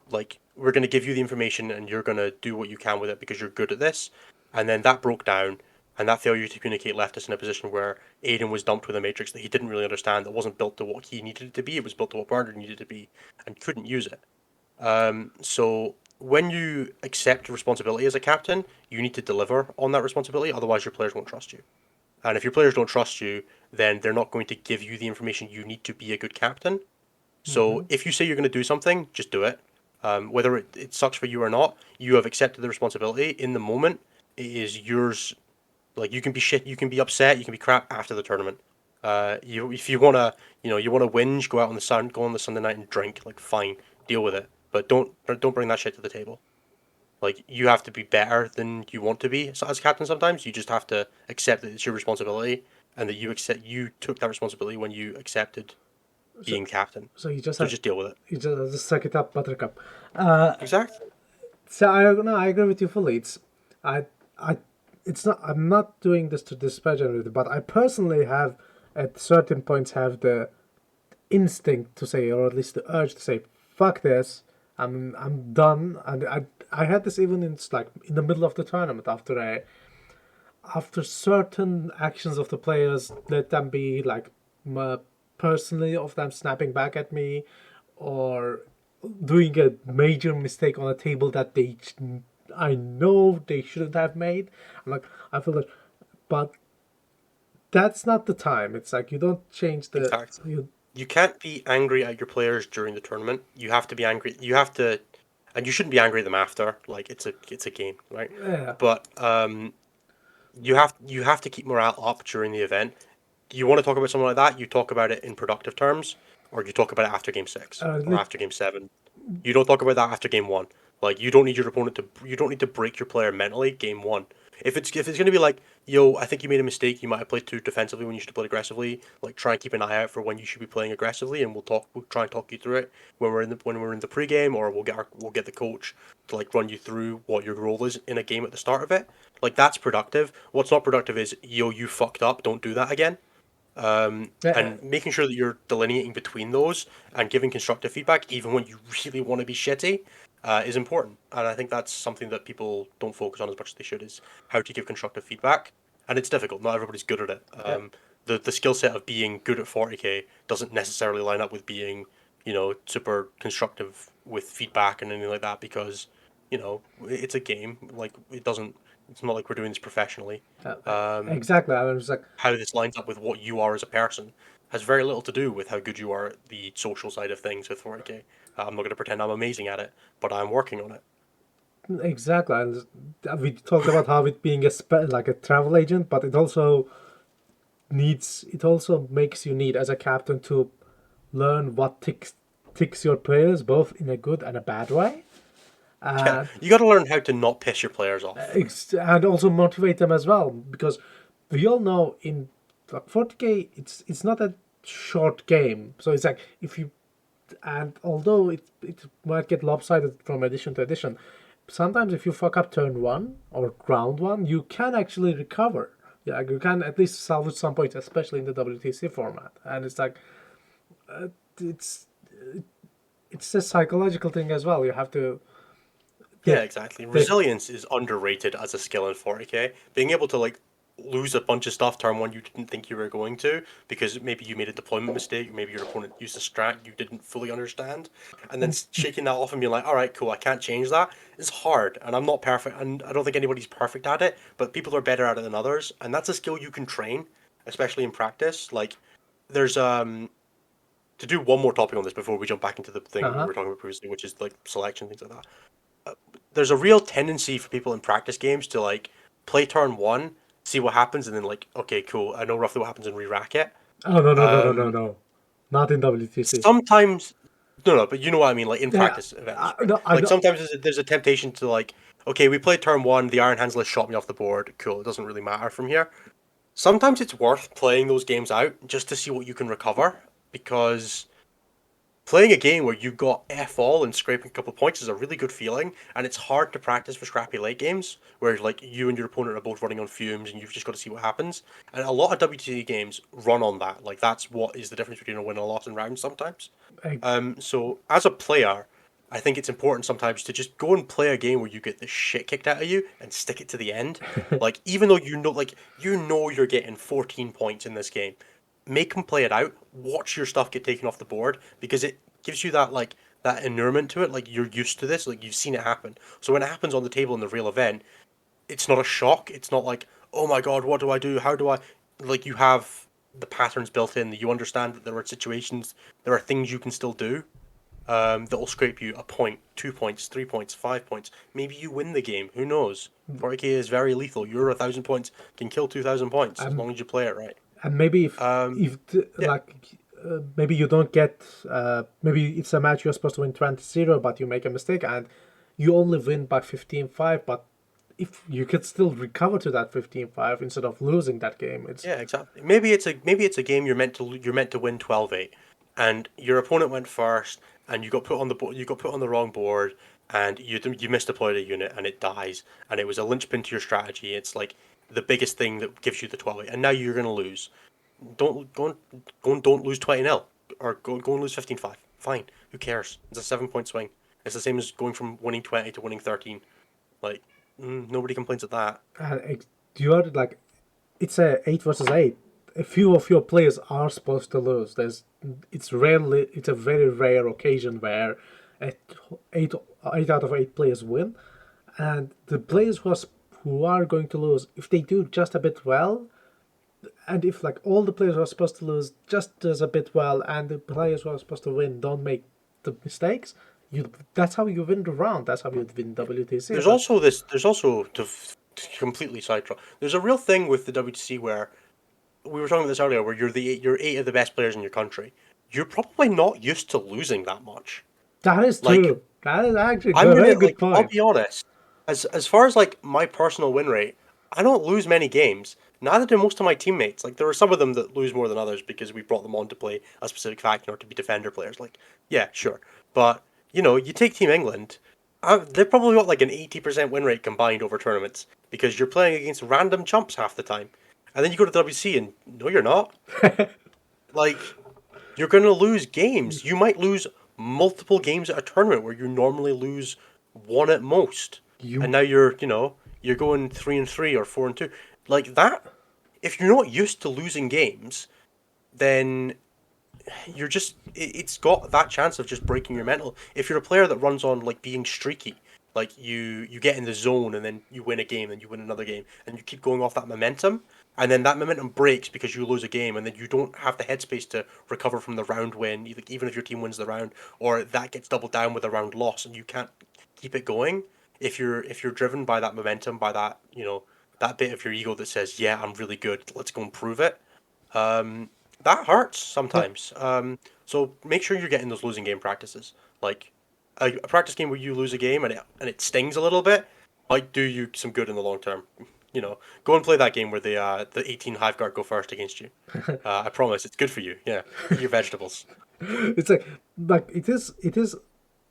give you the information, and you're going to do what you can with it because you're good at this, and then that broke down, and that failure to communicate left us in a position where Aiden was dumped with a matrix that he didn't really understand, that wasn't built to what he needed it to be. It was built to what Bernard needed it to be, and couldn't use it. So when you accept responsibility as a captain, you need to deliver on that responsibility, otherwise your players won't trust you. And if your players don't trust you, then they're not going to give you the information you need to be a good captain. So if you say you're going to do something, just do it. Whether it sucks for you or not, you have accepted the responsibility. In the moment, it is yours. You can be shit, you can be upset, you can be crap after the tournament. If you wanna, you wanna whinge, go on the Sunday night and drink. Fine, deal with it. But don't bring that shit to the table. You have to be better than you want to be as captain. Sometimes you just have to accept that it's your responsibility, and that you took that responsibility when you accepted being captain. So you just just deal with it. You just suck it up, Buttercup. Exactly. So I agree with you fully. It's not. I'm not doing this to disparage anything, but I personally have, at certain points, have the instinct to say, or at least the urge to say, "Fuck this! I'm done." And I had this even in the middle of the tournament after certain actions of the players, let them be personally of them snapping back at me, or doing a major mistake on a table that I know they shouldn't have made. I feel like, but that's not the time. It's you don't change the. Exactly. You can't be angry at your players during the tournament. You have to be angry. You have to, and you shouldn't be angry at them after. It's a game, right? Yeah. But you have to keep morale up during the event. You want to talk about something like that, you talk about it in productive terms, or you talk about it after game 6 or after game 7. You don't talk about that after game 1. You don't need your opponent you don't need to break your player mentally game 1. If it's going to be yo, I think you made a mistake, you might have played too defensively when you should have played aggressively. Try and keep an eye out for when you should be playing aggressively, and we'll try and talk you through it when we're in the pregame, or we'll get the coach to like run you through what your role is in a game at the start of it. Like that's productive. What's not productive is you fucked up, don't do that again. Yeah, And making sure that you're delineating between those and giving constructive feedback, even when you really want to be shitty, is important. And I think that's something that people don't focus on as much as they should, is how to give constructive feedback. And it's difficult. Not everybody's good at it. yeah. The skill set of being good at 40k doesn't necessarily line up with being, super constructive with feedback and anything like that, because, it's a game. Like, it's not like we're doing this professionally. Exactly. I was like, How this lines up with what you are as a person has very little to do with how good you are at the social side of things with 40k. I'm not going to pretend I'm amazing at it, but I'm working on it. exactly. And we talked about how it being like a travel agent, but it also makes you need as a captain to learn what ticks your players, both in a good and a bad way. Yeah, you got to learn how to not piss your players off. And also motivate them as well, because we all know in like 40k it's not a short game, so it's like if you, and although it might get lopsided from edition to edition, sometimes if you fuck up turn one or round one, you can actually recover. Yeah, you can at least salvage some points, especially in the WTC format. And it's like it's it's a psychological thing as well. You have to Yeah, exactly. Resilience is underrated as a skill in 40k. Being able to like lose a bunch of stuff turn one you didn't think you were going to, because maybe you made a deployment mistake, maybe your opponent used a strat you didn't fully understand, and then shaking that off and being like, all right, cool, I can't change that, is hard. And I'm not perfect, and I don't think anybody's perfect at it, but people are better at it than others, and that's a skill you can train, especially in practice. Like, there's to do one more topic on this before we jump back into the thing we were talking about previously, which is like selection, things like that. There's a real tendency for people in practice games to like play turn one, see what happens, and then like, okay, cool, I know roughly what happens, and re-rack it. Oh, no, not in WTC. Sometimes, no, but you know what I mean, like in Yeah, practice events, right? no, I Like don't. sometimes there's a temptation to like, okay, we played turn one, the Iron Hands list shot me off the board, cool, it doesn't really matter from here. Sometimes it's worth playing those games out just to see what you can recover, because playing a game where you got F all and scraping a couple of points is a really good feeling, and it's hard to practice for scrappy late games, where like you and your opponent are both running on fumes and you've just got to see what happens. And a lot of WTC games run on that. Like that's what is the difference between a win and a loss in rounds sometimes. So as a player, I think it's important sometimes to just go and play a game where you get the shit kicked out of you and stick it to the end. Like even though you know you're getting 14 points in this game, make them play it out. Watch your stuff get taken off the board, because it gives you that like that inurement to it. Like you're used to this. Like you've seen it happen. So when it happens on the table in the real event, it's not a shock. It's not like, oh my god, what do I do? How do I? Like you have the patterns built in. That you understand that there are situations, there are things you can still do. That will scrape you a point, 2 points, 3 points, 5 points. Maybe you win the game. Who knows? 40k is very lethal. Your 1,000 points can kill 2,000 points as long as you play it right. And maybe Yeah. maybe you don't get maybe it's a match you're supposed to win 20-0, but you make a mistake and you only win by 15-5, but if you could still recover to that 15-5 instead of losing that game, it's Yeah, exactly. Maybe it's a game you're meant to win 12-8, and your opponent went first, and you got put on the you got put on the wrong board, and you misdeployed a unit, and it dies, and it was a linchpin to your strategy. It's like the biggest thing that gives you the 12-8, and now you're gonna lose. Don't lose 20-0, or go and lose 15-5. Fine, who cares? It's a 7 point swing. It's the same as going from winning 20 to winning 13. Like nobody complains at that. you are like it's a 8 versus 8. A few of your players are supposed to lose. It's a very rare occasion where eight, eight, 8 out of 8 players win, and the players who are going to lose, if they do just a bit well, and if like all the players who are supposed to lose just does a bit well, and the players who are supposed to win don't make the mistakes, that's how you win the round. That's how you win WTC. There's also this. There's also to completely sidetrack. There's a real thing with the WTC where we were talking about this earlier, where you're 8 of the best players in your country. You're probably not used to losing that much. That is Like true. That is actually I'm a gonna very good like I'll point. be honest. As far as like my personal win rate, I don't lose many games. Neither do most of my teammates. Like there are some of them that lose more than others because we brought them on to play a specific faction or to be defender players. Like yeah, sure, but you take Team England. they've probably got like an 80% win rate combined over tournaments because you're playing against random chumps half the time, and then you go to WC and no, you're not. Like, you're gonna lose games. You might lose multiple games at a tournament where you normally lose one at most, and You now you're going 3-3 or 4-2, like that. If you're not used to losing games, then it's got that chance of just breaking your mental. If you're a player that runs on like being streaky, like you get in the zone and then you win a game and you win another game and you keep going off that momentum, and then that momentum breaks because you lose a game and then you don't have the headspace to recover from the round win, even if your team wins the round, or that gets doubled down with a round loss and you can't keep it going. If you're driven by that momentum, by that that bit of your ego that says, yeah, I'm really good, let's go and prove it. Um, that hurts sometimes. So make sure you're getting those losing game practices. Like a practice game where you lose a game and it stings a little bit might do you some good in the long term. Go and play that game where the 18 Hive Guard go first against you. I promise it's good for you. Yeah, eat your vegetables. it's like it is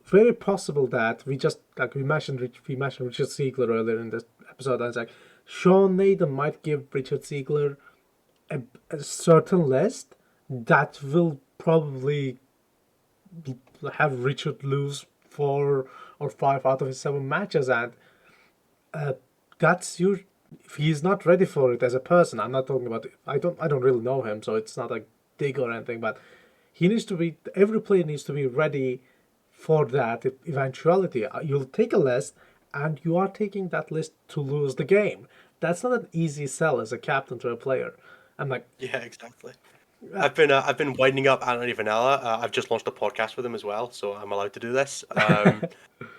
very possible that we just like we mentioned Richard Siegler earlier in this episode, and it's like Sean Nathan might give Richard Siegler a certain list that will probably have Richard lose 4 or 5 out of his 7 matches, and that's your. If he's not ready for it as a person, I'm not talking about. I don't really know him, so it's not a dig or anything. But he needs to be. Every player needs to be ready for that eventuality. You'll take a list, and you are taking that list to lose the game. That's not an easy sell as a captain to a player. I'm like, Yeah, exactly. I've been winding up Anthony Vanilla. I've just launched a podcast with him as well, so I'm allowed to do this.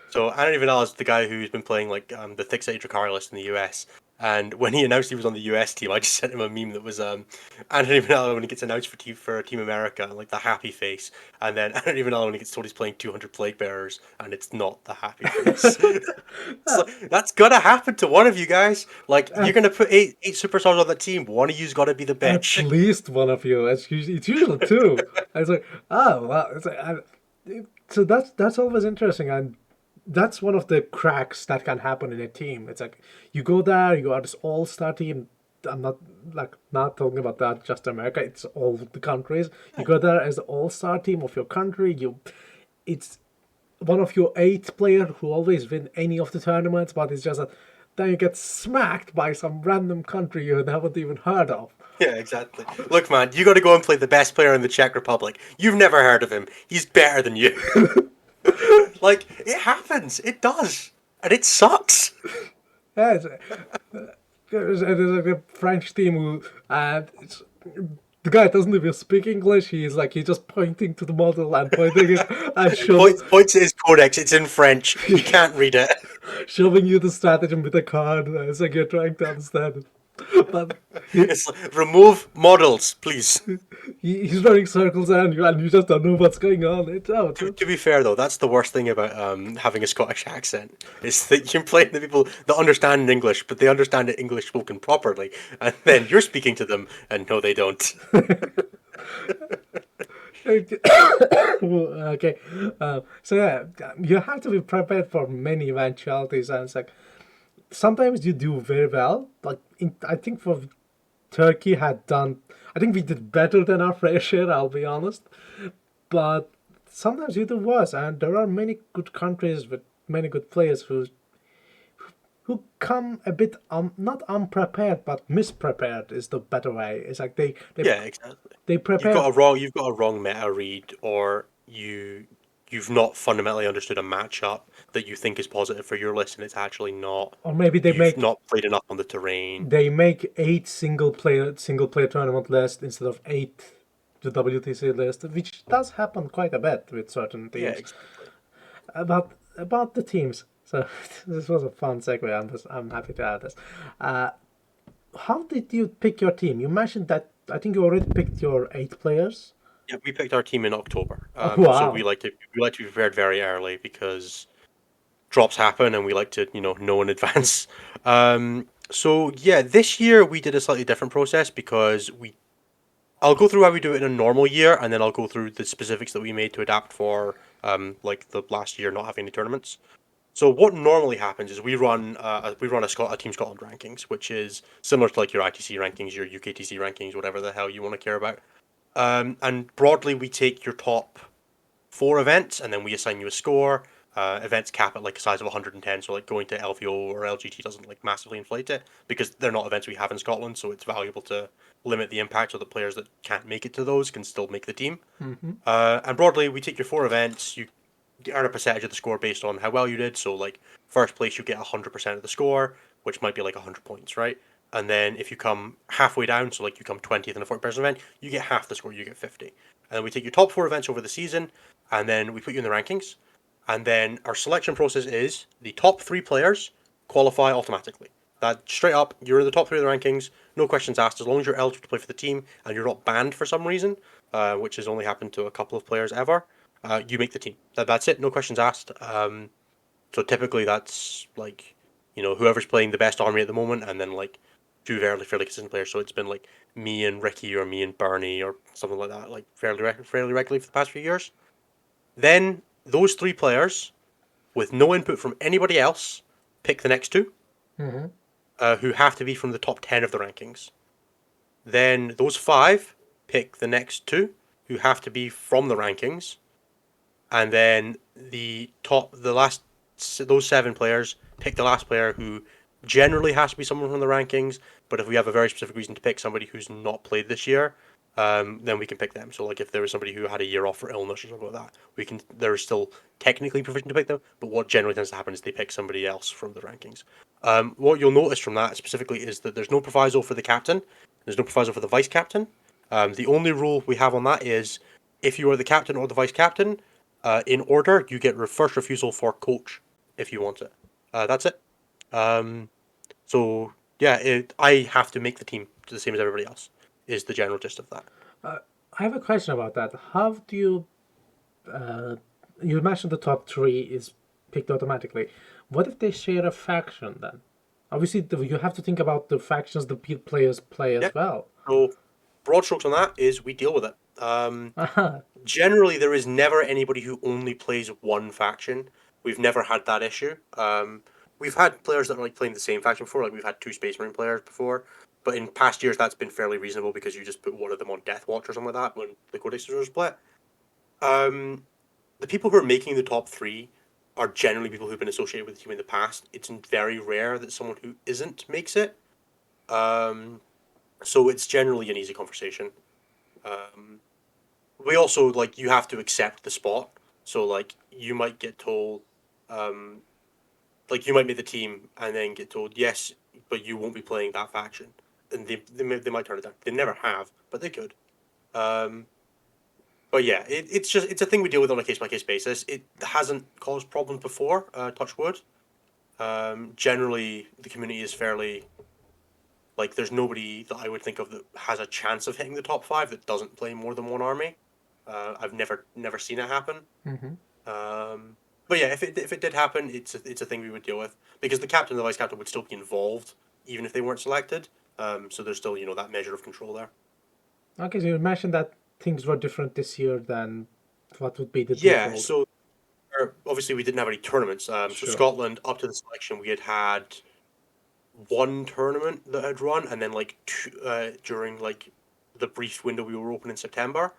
So Anthony Vanilla is the guy who's been playing like the thick-sided Dracarys in the US. And when he announced he was on the US team, I just sent him a meme that was Anthony Vanilla when he gets announced for Team America, like the happy face, and then Anthony Vanilla when he gets told he's playing 200 Plague Bearers, and it's not the happy face. So that's gonna happen to one of you guys. Like you're gonna put eight superstars on the team. One of you's got to be the at bench. least one of you. It's usually two. I was like, oh well. So that's always interesting, and that's one of the cracks that can happen in a team. It's like you go there, you are this all-star team. I'm not talking about that just America. It's all the countries. You go there as the all-star team of your country. It's one of your 8 player who always win any of the tournaments, but it's just that then you get smacked by some random country you haven't even heard of. Yeah, exactly. Look, man, you got to go and play the best player in the Czech Republic. You've never heard of him. He's better than you. Like, it happens. It does. And it sucks. Yeah, there's like a French team who, and the guy doesn't even speak English. He's just pointing to the model and pointing it and Points at his codex. It's in French. You can't read it. showing you the stratagem with a card. It's like you're trying to understand it. But It's like, remove models, please. he's running circles around you, and you just don't know what's going on. To be fair, though, that's the worst thing about having a Scottish accent, is that you're playing the people that understand English, but they understand it English spoken properly, and then you're speaking to them, and no, they don't. Okay, so yeah, you have to be prepared for many eventualities, and it's like sometimes you do very well. Like I think for Turkey had done, I think we did better than our fair share. I'll be honest, but sometimes you do worse, and there are many good countries with many good players who come a bit not unprepared but misprepared is the better way. It's like they Yeah, exactly. they prepare. You've got a wrong meta read, or you've not fundamentally understood a matchup that you think is positive for your list, and it's actually not. Or maybe You've not played enough on the terrain. they make 8 single player tournament list instead of 8 the WTC list, which does happen quite a bit with certain Yeah, teams. exactly. About the teams. So this was a fun segue. I'm happy to have this. How did you pick your team? You mentioned that I think you already picked your 8 players. Yeah, we picked our team in October. So Wow. we like to be prepared very early because drops happen, and we like to know in advance. So yeah, this year we did a slightly different process because I'll go through how we do it in a normal year, and then I'll go through the specifics that we made to adapt for like the last year not having any tournaments. So what normally happens is we run a Team Scotland rankings, which is similar to like your ITC rankings, your UKTC rankings, whatever the hell you want to care about. And broadly, we take your top 4 events, and then we assign you a score. Events cap at like a size of 110, so like going to LVO or LGT doesn't like massively inflate it because they're not events we have in Scotland, so it's valuable to limit the impact so the players that can't make it to those can still make the team. And broadly, we take your 4 events, you earn a percentage of the score based on how well you did. So like first place, you get 100% of the score, which might be like 100 points, right? And then if you come halfway down, so like you come 20th in a 40-person event, you get half the score, you get 50. And then we take your top 4 events over the season, and then we put you in the rankings. And then our selection process is the top 3 players qualify automatically. That straight up, you're in the top 3 of the rankings, no questions asked, as long as you're eligible to play for the team and you're not banned for some reason, which has only happened to a couple of players ever. You make the team. That's it. No questions asked. So typically that's like, whoever's playing the best army at the moment, and then like 2 fairly consistent players. So it's been like me and Ricky or me and Bernie or something like that, like fairly regularly for the past few years. Then those 3 players, with no input from anybody else, pick the next 2, who have to be from the top 10 of the rankings. Then those 5 pick the next 2, who have to be from the rankings. And then those 7 players pick the last player, who generally has to be someone from the rankings. But if we have a very specific reason to pick somebody who's not played this year, then we can pick them. So like if there was somebody who had a year off for illness or something like that, they're still technically provisioned to pick them. But what generally tends to happen is they pick somebody else from the rankings. What you'll notice from that specifically is that there's no proviso for the captain. There's no proviso for the vice captain. The only rule we have on that is if you are the captain or the vice captain, in order, you get first refusal for coach if you want it. That's it. So yeah, I have to make the team the same as everybody else. Is the general gist of that. I have a question about that. How do you? You mentioned the top 3 is picked automatically. What if they share a faction then? Obviously, you have to think about the factions the players play Yeah. as well. So broad strokes on that is we deal with it. Generally, there is never anybody who only plays one faction. We've never had that issue. We've had players that are like playing the same faction before. Like we've had 2 Space Marine players before, but in past years that's been fairly reasonable because you just put one of them on Death Watch or something like that when the Codex are split. The people who are making the top 3 are generally people who've been associated with the team in the past. It's very rare that someone who isn't makes it. So it's generally an easy conversation. We also like you have to accept the spot. So like you might get told, like you might make the team and then get told yes, but you won't be playing that faction, and they might turn it down. They never have, but they could. But yeah, it's a thing we deal with on a case by case basis. It hasn't caused problems before. Touch wood. Generally, the community is fairly like there's nobody that I would think of that has a chance of hitting the top 5 that doesn't play more than one army. I've never seen it happen. But yeah, if it did happen, it's a thing we would deal with because the captain and the vice captain would still be involved even if they weren't selected. So there's still that measure of control there. Okay, so you mentioned that things were different this year than what would be the Yeah, default. so obviously we didn't have any tournaments. So Sure. Scotland up to the selection we had 1 tournament that had run, and then like 2, during like the brief window we were open in September,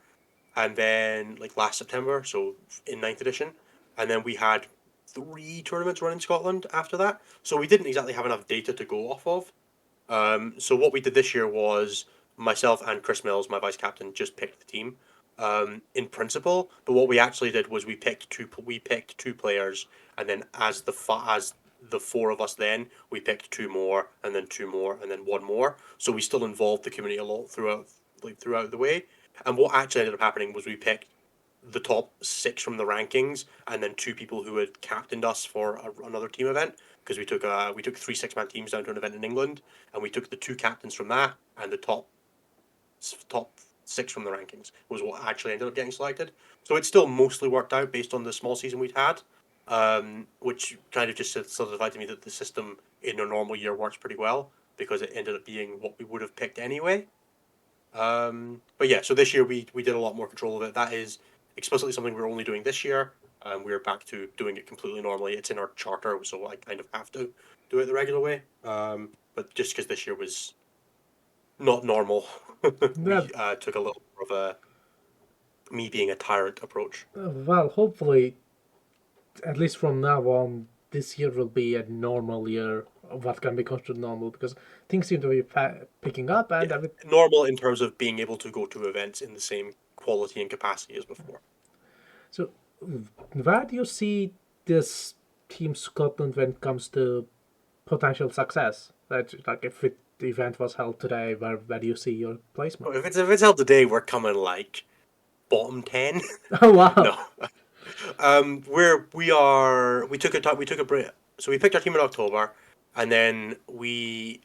and then like last September, so in 9th edition, and then we had 3 tournaments run in Scotland after that. So we didn't exactly have enough data to go off of. So what we did this year was myself and Chris Mills, my vice captain, just picked the team. In principle, but what we actually did was we picked 2 players, and then as the 4 of us, then we picked 2 more, and then 2 more, and then 1 more. So we still involved the community a lot throughout the way. And what actually ended up happening was we picked the top 6 from the rankings, and then 2 people who had captained us for another team event, because we took 3 6-man teams down to an event in England, and we took the 2 captains from that, and the top 6 from the rankings was what actually ended up getting selected. So it still mostly worked out based on the small season we'd had, which kind of just solidified to me that the system in a normal year works pretty well because it ended up being what we would have picked anyway. But yeah, so this year we did a lot more control of it. That is explicitly something we're only doing this year. We're back to doing it completely normally. It's in our charter, so I kind of have to do it the regular way. But just because this year was not normal, Yeah, we took a little more of a me being a tyrant approach. well, hopefully, at least from now on, this year will be a normal year of what can be considered normal because things seem to be picking up and Yeah, normal in terms of being able to go to events in the same quality and capacity as before. so where do you see this Team Scotland when it comes to potential success? Like if the event was held today, where do you see your placement? If it's held today, we're coming like bottom 10. Oh wow! No, we took a break. So we picked our team in October, and then we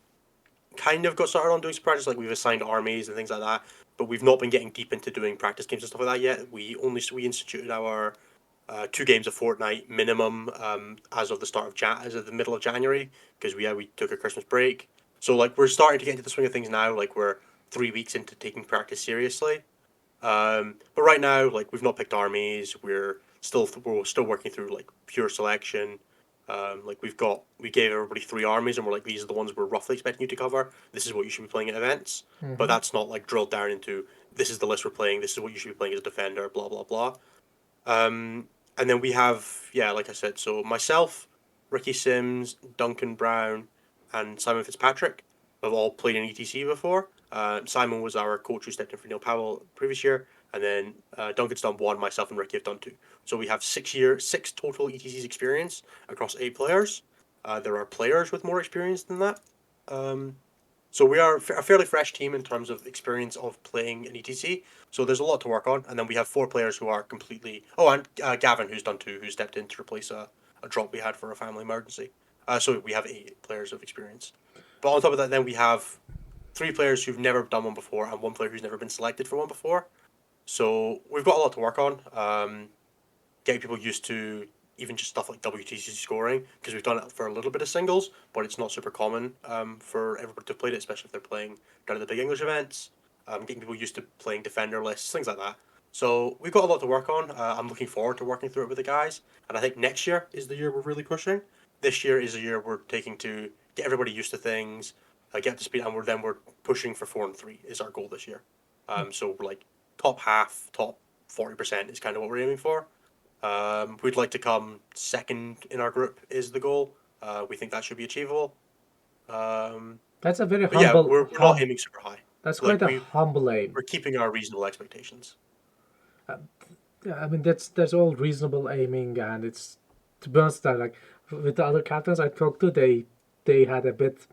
kind of got started on doing some practice. Like we've assigned armies and things like that, but we've not been getting deep into doing practice games and stuff like that yet. We instituted our 2 games a fortnight minimum as of the middle of January because we took a Christmas break. So like we're starting to get into the swing of things now. Like we're 3 weeks into taking practice seriously. But right now, like we've not picked armies. We're still working through like pure selection. Like we gave everybody 3 armies, and we're like, these are the ones we're roughly expecting you to cover. This is what you should be playing at events. But that's not like drilled down into this is the list we're playing. This is what you should be playing as a defender. Blah blah blah. And then we have, yeah, like I said, so myself, Ricky Sims, Duncan Brown, and Simon Fitzpatrick have all played in ETC before. Simon was our coach who stepped in for Neil Powell previous year, and then Duncan's done 1, myself and Ricky have done 2. So we have 6 total ETC's experience across 8 players. There are players with more experience than that. So we are a fairly fresh team in terms of experience of playing in ETC. So there's a lot to work on, and then we have 4 players who are completely. Oh, and Gavin, who's done 2, who stepped in to replace a drop we had for a family emergency. So we have 8 players of experience. But on top of that, then we have 3 players who've never done one before, and 1 player who's never been selected for one before. So we've got a lot to work on. Getting people used to even just stuff like WTC scoring, because we've done it for a little bit of singles, but it's not super common for everybody to play it, especially if they're playing down at the big English events. Getting people used to playing defender lists, things like that. So we've got a lot to work on. I'm looking forward to working through it with the guys, and I think next year is the year we're really pushing. This year is the year we're taking to get everybody used to things, get up to speed, and we're pushing for 4 and 3 is our goal this year. So we're like top half, top 40% is kind of what we're aiming for. We'd like to come second in our group is the goal. We think that should be achievable. That's a very But yeah, humble. we're not aiming super high. That's Like quite a humble aim. we're keeping our reasonable expectations. Yeah, I mean that's all reasonable aiming, and it's to be honest, like with the other captains I talked to, they had a bit.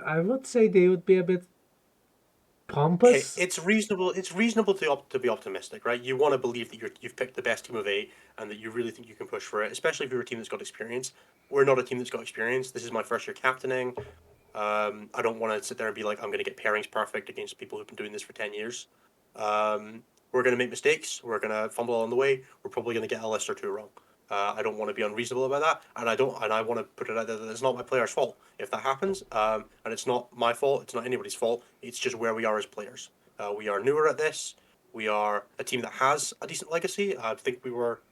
I would say they would be a bit pompous. It's reasonable. It's reasonable to be optimistic, right? You want to believe that you've picked the best team of 8, and that you really think you can push for it. Especially if you're a team that's got experience. We're not a team that's got experience. This is my first year captaining. I don't want to sit there and be like, I'm going to get pairings perfect against people who've been doing this for 10 years. We're going to make mistakes. We're going to fumble along the way. We're probably going to get a list or 2 wrong. I don't want to be unreasonable about that, and I want to put it out there that it's not my player's fault if that happens, and it's not my fault. It's not anybody's fault. It's just where we are as players. We are newer at this. We are a team that has a decent legacy. I think we were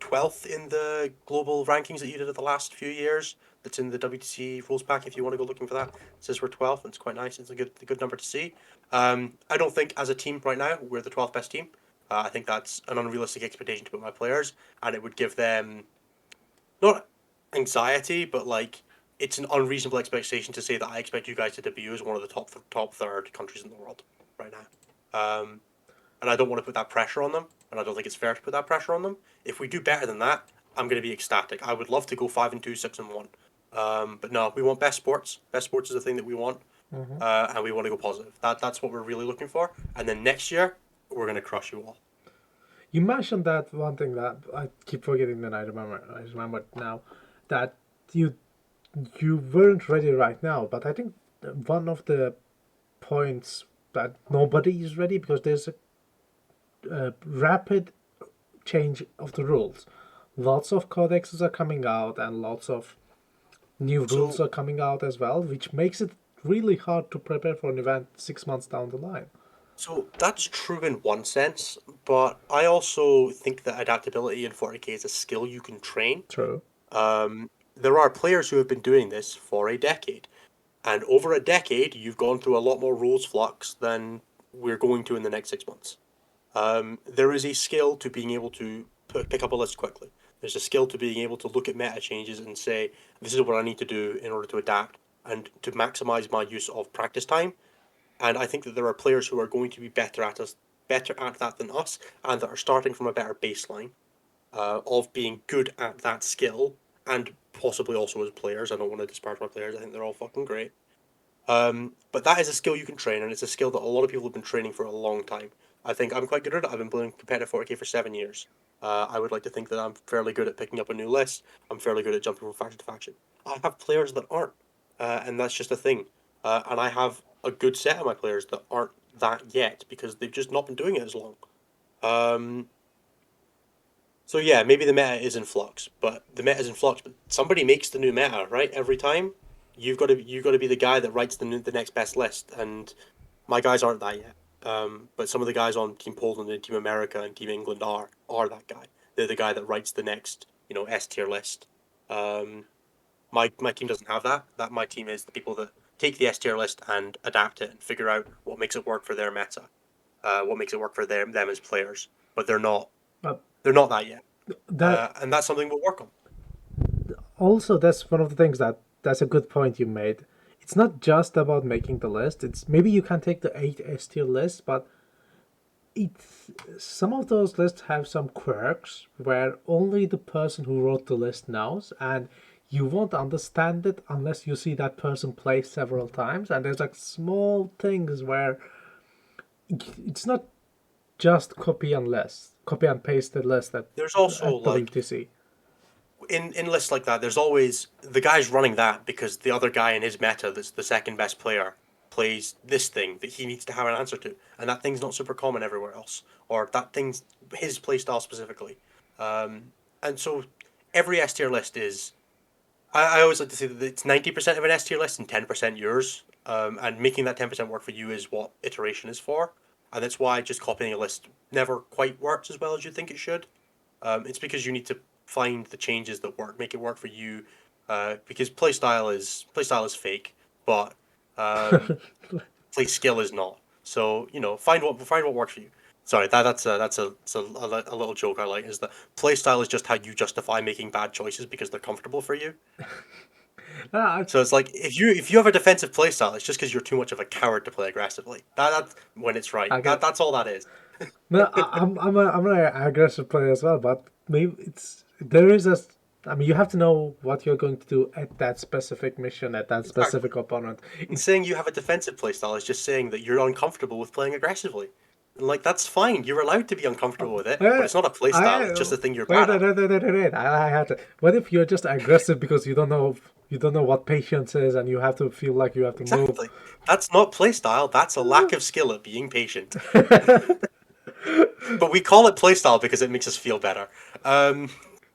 12th in the global rankings that you did at the last few years. That's in the WTC rules pack. If you want to go looking for that, it says we're 12th. And it's quite nice. It's a good number to see. I don't think as a team right now we're the 12th best team. I think that's an unrealistic expectation to put my players, and it would give them not anxiety, but like it's an unreasonable expectation to say that I expect you guys to debut as one of the top third countries in the world right now. And I don't want to put that pressure on them, and I don't think it's fair to put that pressure on them. If we do better than that, I'm going to be ecstatic. I would love to go 5-2, 6-1. But no, we want best sports. Best sports is the thing that we want, and we want to go positive. That's what we're really looking for. And then next year, we're going to crush you all. You mentioned that one thing that I keep forgetting that I remember now that you weren't ready right now, but I think one of the points that nobody is ready because there's a rapid change of the rules. Lots of codexes are coming out and lots of new rules are coming out as well, which makes it really hard to prepare for an event 6 months down the line. So that's true in one sense, but I also think that adaptability in 40k is a skill you can train. True. There are players who have been doing this for a decade, and over a decade, you've gone through a lot more rules flux than we're going to in the next 6 months. There is a skill to being able to pick up a list quickly. There's a skill to being able to look at meta changes and say, this is what I need to do in order to adapt and to maximize my use of practice time. And I think that there are players who are going to be better at that than us, and that are starting from a better baseline of being good at that skill, and possibly also as players. I don't want to disparage my players. I think they're all fucking great. But that is a skill you can train, and it's a skill that a lot of people have been training for a long time. I think I'm quite good at it. I've been playing competitive 40k for 7 years. I would like to think that I'm fairly good at picking up a new list. I'm fairly good at jumping from faction to faction. I have players that aren't, and that's just a thing. And I have a good set of my players that aren't that yet because they've just not been doing it as long. Um, so yeah, maybe the meta is in flux, but the meta is in flux. But somebody makes the new meta, right? Every time, you've got to be the guy that writes the next best list, and my guys aren't that yet. But some of the guys on Team Poland and Team America and Team England are that guy. They're the guy that writes the next S tier list. Um, my team doesn't have that. My team is the people that take the S tier list and adapt it and figure out what makes it work for their meta, what makes it work for them as players. But they're not But they're not that yet, that and that's something we'll work on. also, that's one of the things that's a good point you made. It's not just about making the list. It's maybe you can take the 8 S tier list, but it's some of those lists have some quirks where only the person who wrote the list knows, and you won't understand it unless you see that person play several times. And there's like small things where it's not just copy and paste the list There's also at like WTC. in lists like that, there's always the guy's running that because the other guy in his meta that's the second best player plays this thing that he needs to have an answer to, and that thing's not super common everywhere else, or that thing's his playstyle specifically. And so every S tier list is. I always like to say that it's 90% of an S tier list and 10% yours. And making that 10% work for you is what iteration is for. And that's why just copying a list never quite works as well as you think it should. It's because you need to find the changes that work, make it work for you. Because playstyle is fake, but play skill is not. So find what works for you. Sorry, that's a little joke I like is that playstyle is just how you justify making bad choices because they're comfortable for you. Ah, So it's like if you have a defensive playstyle, it's just because you're too much of a coward to play aggressively. That's when it's right. I get. That's all that is. No, I'm an aggressive player as well, but maybe it's there is a. I mean, you have to know what you're going to do at that specific mission, at that Exactly. specific opponent. And saying you have a defensive playstyle is just saying that you're uncomfortable with playing aggressively. And like that's fine. You're allowed to be uncomfortable with it, but Uh, it's not a playstyle. It's just a thing you're wait, bad wait, at. wait, wait, wait, wait. I had to. What if you're just aggressive because you don't know what patience is, and you have to feel like you have to move. Exactly. That's not playstyle. That's a lack of skill at being patient. But we call it playstyle because it makes us feel better. Um,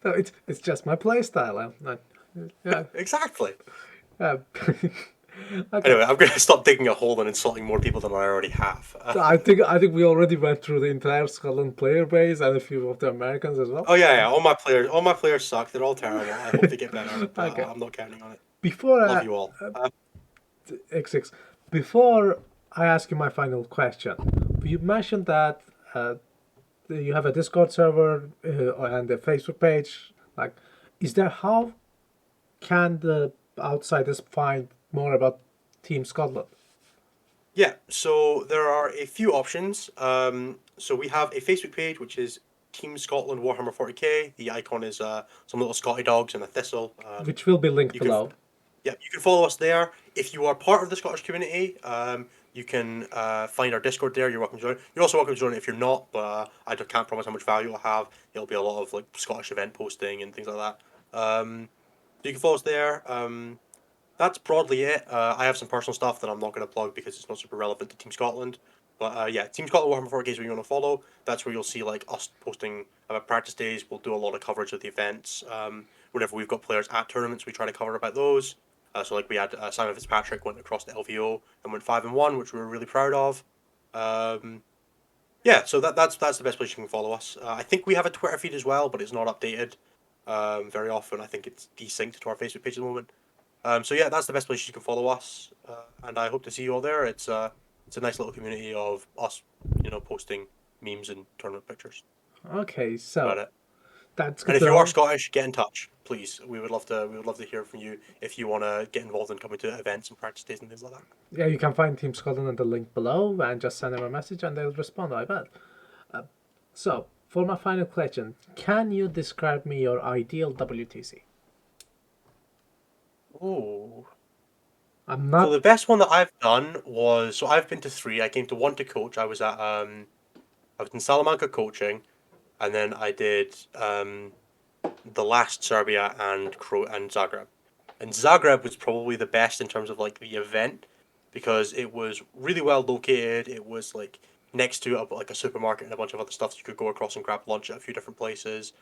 No, it's just my play style. Yeah. exactly. Uh, okay. Anyway, I'm going to stop digging a hole and insulting more people than I already have. So I think we already went through the entire Scotland player base and a few of the Americans as well. Oh yeah. All my players suck. They're all terrible. I hope they get better, but Okay. I'm not counting on it. Before Love you all. XX, before I ask you my final question, you mentioned that you have a Discord server and a Facebook page. Like, is there how can the outsiders find more about Team Scotland? Yeah, so there are a few options. So we have a Facebook page which is Team Scotland Warhammer 40k. The icon is some little Scotty dogs and a thistle. Which will be linked You can below. Yeah, you can follow us there. If you are part of the Scottish community, you can find our Discord there. You're welcome to join. You're also welcome to join it if you're not, but can't promise how much value it'll have. It'll be a lot of like Scottish event posting and things like that. So you can follow us there. That's broadly it. I have some personal stuff that I'm not going to plug because it's not super relevant to Team Scotland. But yeah, Team Scotland Warhammer 40k is where you want to follow. That's where you'll see like us posting about practice days. We'll do a lot of coverage of the events. Whenever we've got players at tournaments, we try to cover about those. So like we had Simon Fitzpatrick went across to LVO and went 5-1, which we were really proud of. Yeah, so that's the best place you can follow us. I think we have a Twitter feed as well, but it's not updated very often. I think it's desynced to our Facebook page at the moment. So yeah, that's the best place you can follow us, and I hope to see you all there. It's a nice little community of us, posting memes and tournament pictures. Okay, That's about so it. that's And good if to you are know. Scottish, get in touch, please. We would love to hear from you if you want to get involved in coming to events and practice days and things like that. Yeah, you can find Team Scotland in the link below and just send them a message and they'll respond, I bet. So, for my final question, can you describe me your ideal WTC? Ooh. I'm So not. the best one that I've done was I've been to three. I came to one to coach. I was in Salamanca coaching, and then I did the last Serbia and Zagreb. And Zagreb was probably the best in terms of like the event because it was really well located. It was like next to like a supermarket and a bunch of other stuff. So you could go across and grab lunch at a few different places.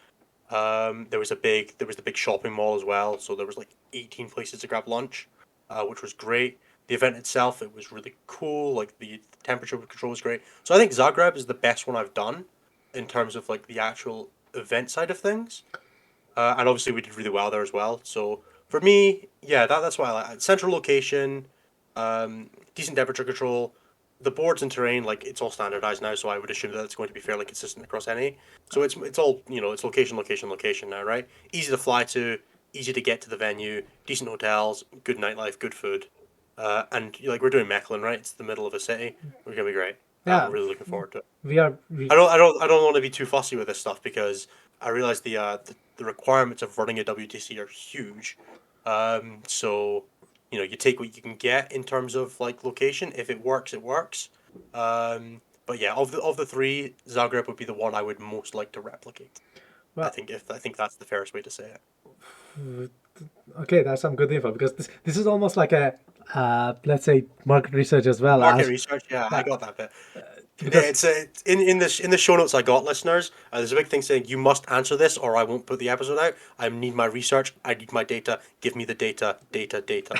There was the big shopping mall as well. So there was like 18 places to grab lunch, which was great. The event itself, it was really cool. Like the temperature control was great. So I think Zagreb is the best one I've done in terms of like the actual event side of things. And obviously we did really well there as well. So for me, yeah, that's why I like central location, decent temperature control. The boards and terrain, like it's all standardized now, so I would assume that it's going to be fairly consistent across any. So it's all it's location, location, location now, right? Easy to fly to, easy to get to the venue, decent hotels, good nightlife, good food, and like we're doing Mechlin, right? It's the middle of a city. We're gonna be great. I'm Yeah, really looking forward to it. we are. We, I don't want to be too fussy with this stuff because I realize the requirements of running a WTC are huge. So you take what you can get in terms of like location. If it works, it works. But yeah, of the three, Zagreb would be the one I would most like to replicate. well, I think that's the fairest way to say it. okay, that's some good info because this is almost like a let's say market research as well Market as research, yeah, I got that bit. because It's in the show notes I got, listeners. There's a big thing saying you must answer this or I won't put the episode out. I need my research. I need my data. Give me the data, data, data.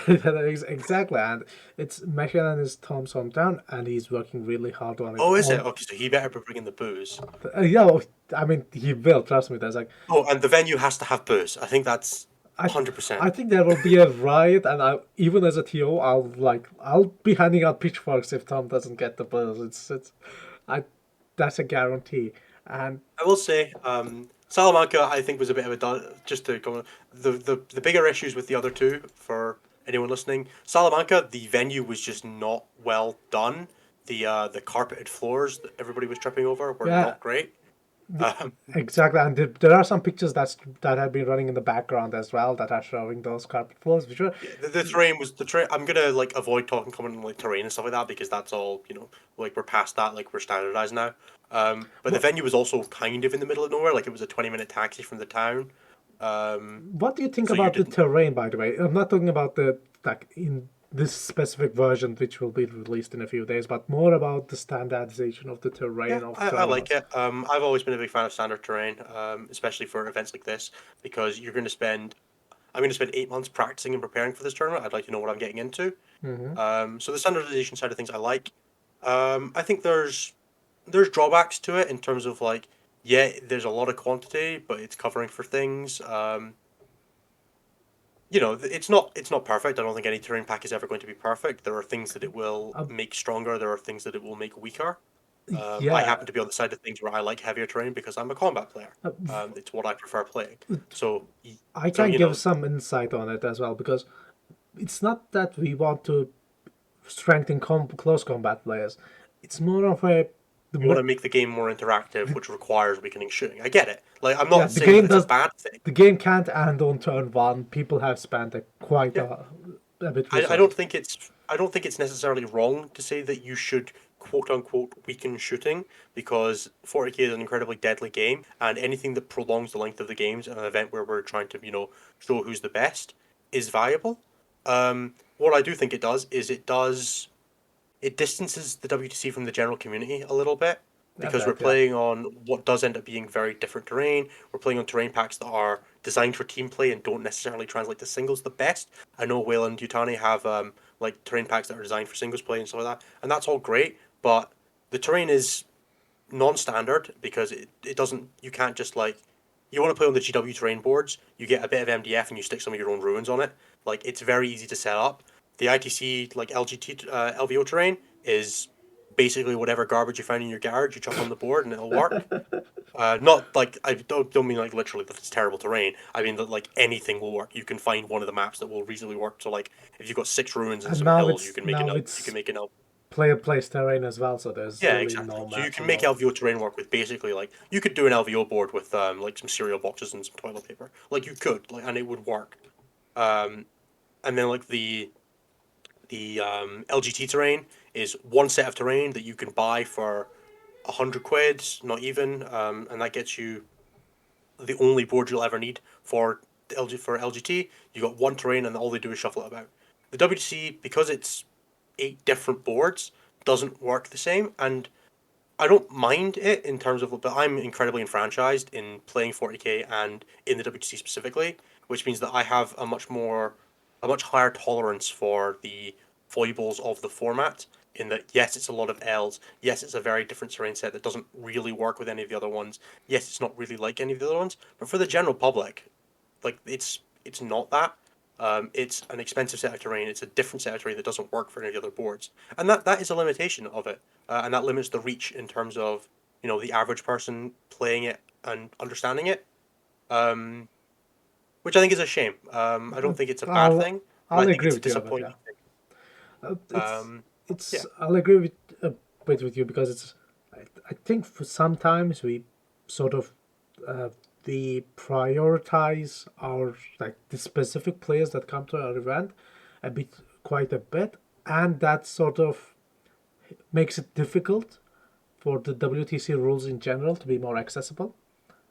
exactly, and it's Mechelen is Tom's hometown, and he's working really hard on it. Oh, is it? Okay, so he better be bringing the booze. Yeah, well, I mean, he will trust me. That's like Oh, and the venue has to have booze. I think that's I, 100%. I think there will be a riot, and even as a TO, I'll be handing out pitchforks if Tom doesn't get the buzz. I, that's a guarantee. And I will say, Salamanca, I think was a bit of a just to go on, the bigger issues with the other two for anyone listening. Salamanca, the venue was just not well done. The carpeted floors that everybody was tripping over were yeah, not great. Um, exactly. And there are some pictures that have been running in the background as well that are showing those carpet floors, which are Yeah, the terrain was the terrain. I'm gonna like avoid talking comment on like terrain and stuff like that because that's all like we're past that. Like we're standardized now. But the venue was also kind of in the middle of nowhere. Like it was a 20-minute taxi from the town. what do you think So you about the didn't. terrain, by the way? I'm not talking about the like in this specific version, which will be released in a few days, but more about the standardization of the Yeah, terrain of I like tournaments. it. I've always been a big fan of standard terrain, especially for events like this, because I'm going to spend 8 months practicing and preparing for this tournament. I'd like to know what I'm getting into. Hmm. So the standardization side of things I like. I think there's drawbacks to it in terms of like, yeah, there's a lot of quantity, but it's covering for things. It's not perfect. I don't think any terrain pack is ever going to be perfect. There are things that it will Uh, make stronger. There are things that it will make weaker. I yeah, happen to be on the side of things where I like heavier terrain because I'm a combat player. uh, It's what I prefer playing. So, I so can you give know, some insight on it as well because it's not that we want to strengthen close combat players. It's more of a the, you want me- to make the game more interactive, which requires weakening shooting. I get it. Like, I'm yeah not saying that it's a bad thing. the game can't end on turn one. People have spent quite Yeah, a bit I research. don't think it's necessarily wrong to say that you should quote unquote weaken shooting because 40k is an incredibly deadly game, and anything that prolongs the length of the games in an event where we're trying to show who's the best is valuable. What I do think it does is it distances the WTC from the general community a little bit I because we're bet, yeah. playing on what does end up being very different terrain. We're playing on terrain packs that are designed for team play and don't necessarily translate to singles the best. I know Wayland and Yutani have like terrain packs that are designed for singles play and stuff like that, and that's all great. But the terrain is non-standard because it doesn't. You can't just like. You want to play on the GW terrain boards, you get a bit of MDF and you stick some of your own ruins on it. Like, it's very easy to set up. The ITC, like, LVO terrain is basically whatever garbage you find in your garage, you chuck on the board and it'll work. Not, like, I don't mean, like, literally that it's terrible terrain. I mean that, like, anything will work. You can find one of the maps that will reasonably work. So, like, if you've got 6 ruins and And some hills, you can make an player place terrain as well, so there's yeah, really exactly. no So you map. can make LVO terrain work with basically like you could do an LVO board with like some cereal boxes and some toilet paper. Like you could, like, and it would work. And then like the LGT terrain is one set of terrain that you can buy for 100 quid, not even, and that gets you the only board you'll ever need for LGT. You got one terrain, and all they do is shuffle it about. The WTC, because it's 8 different boards, doesn't work the same, and I don't mind it in terms of, but I'm incredibly enfranchised in playing 40k and in the WTC specifically, which means that I have a much higher tolerance for the foibles of the format. In that, yes, it's a lot of L's. Yes, it's a very different terrain set that doesn't really work with any of the other ones. Yes, it's not really like any of the other ones. But for the general public, like it's not that. It's an expensive set of terrain. It's a different set of terrain that doesn't work for any of the other boards, and that is a limitation of it, and that limits the reach in terms of the average person playing it and understanding it, which I think is a shame. I don't think it's a bad thing, but I I'll think agree it's a with you about disappointing that. thing. Yeah. I'll agree with a bit with you because I think for sometimes we sort of we prioritize our like the specific players that come to our event quite a bit, and that sort of makes it difficult for the WTC rules in general to be more accessible.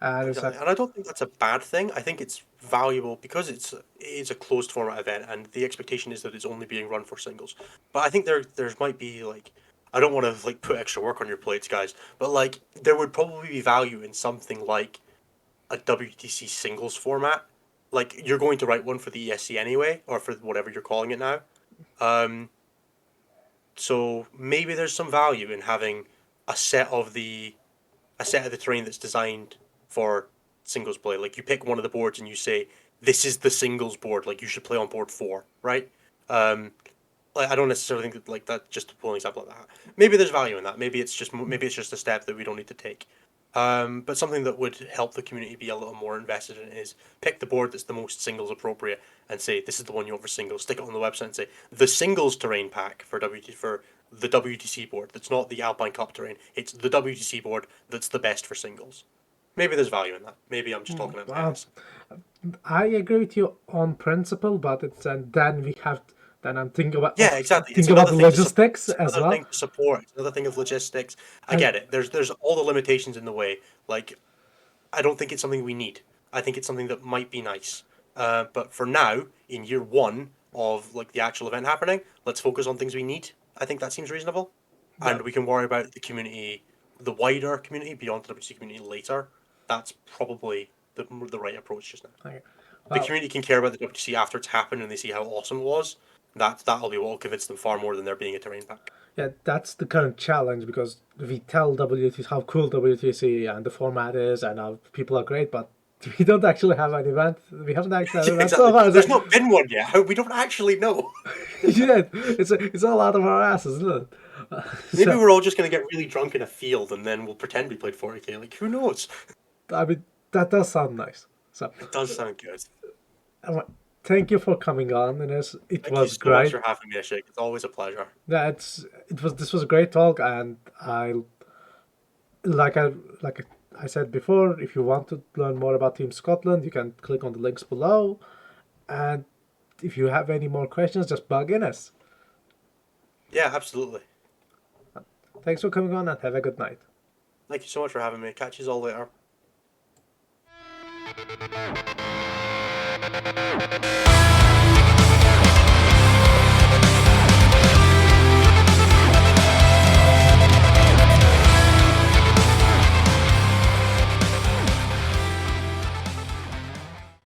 And it's Exactly. like, And I don't think that's a bad thing. I think it's valuable because it's a closed format event, and the expectation is that it's only being run for singles. But I think there might be like, I don't want to like put extra work on your plates, guys, but like there would probably be value in something like a WTC singles format. Like, you're going to write one for the ESC anyway, or for whatever you're calling it now. Um, so maybe there's some value in having a set of the terrain that's designed for singles play. Like, you pick one of the boards and you say, this is the singles board. Like, you should play on board 4, right? Like, I don't necessarily think that, like, that, just to pull an example like that. Maybe there's value in that. Maybe it's just a step that we don't need to take. But something that would help the community be a little more invested in it is pick the board that's the most singles appropriate and say, this is the one you want for singles. Stick it on the website and say, the singles terrain pack for the WTC board that's not the Alpine Cup terrain. It's the WTC board that's the best for singles. Maybe there's value in that. Maybe I'm just talking about ass. I agree with you on principle, but it's and then we have then I'm thinking about Yeah, exactly. Think about the logistics as well. Thing to support. It's another thing of logistics. I get it. There's all the limitations in the way. Like, I don't think it's something we need. I think it's something that might be nice. But for now, in year 1 of like the actual event happening, let's focus on things we need. I think that seems reasonable, and we can worry about the community, the wider community beyond the WC community later. That's probably the right approach just now. Okay. The community can care about the WTC after it's happened and they see how awesome it was. That'll be what will convince them far more than there being a terrain pack. Yeah, that's the current challenge because we tell WTC how cool WTC and the format is and how people are great, but we don't actually have an event. We haven't actually had an event so far. There's not been one yet. We don't actually know. Yeah, it's all out of our asses, isn't it? Maybe we're all just going to get really drunk in a field and then we'll pretend we played 40k. Like, who knows? I mean, that does sound nice. So it does sound good. Thank you for coming on, Ines. It Thank was you so great. much for having me, Ashik. It's always a pleasure. Yeah, this was a great talk, and I said before, if you want to learn more about Team Scotland, you can click on the links below, and if you have any more questions, just bug Ines. Yeah, absolutely. Thanks for coming on, and have a good night. Thank you so much for having me. Catch you all later.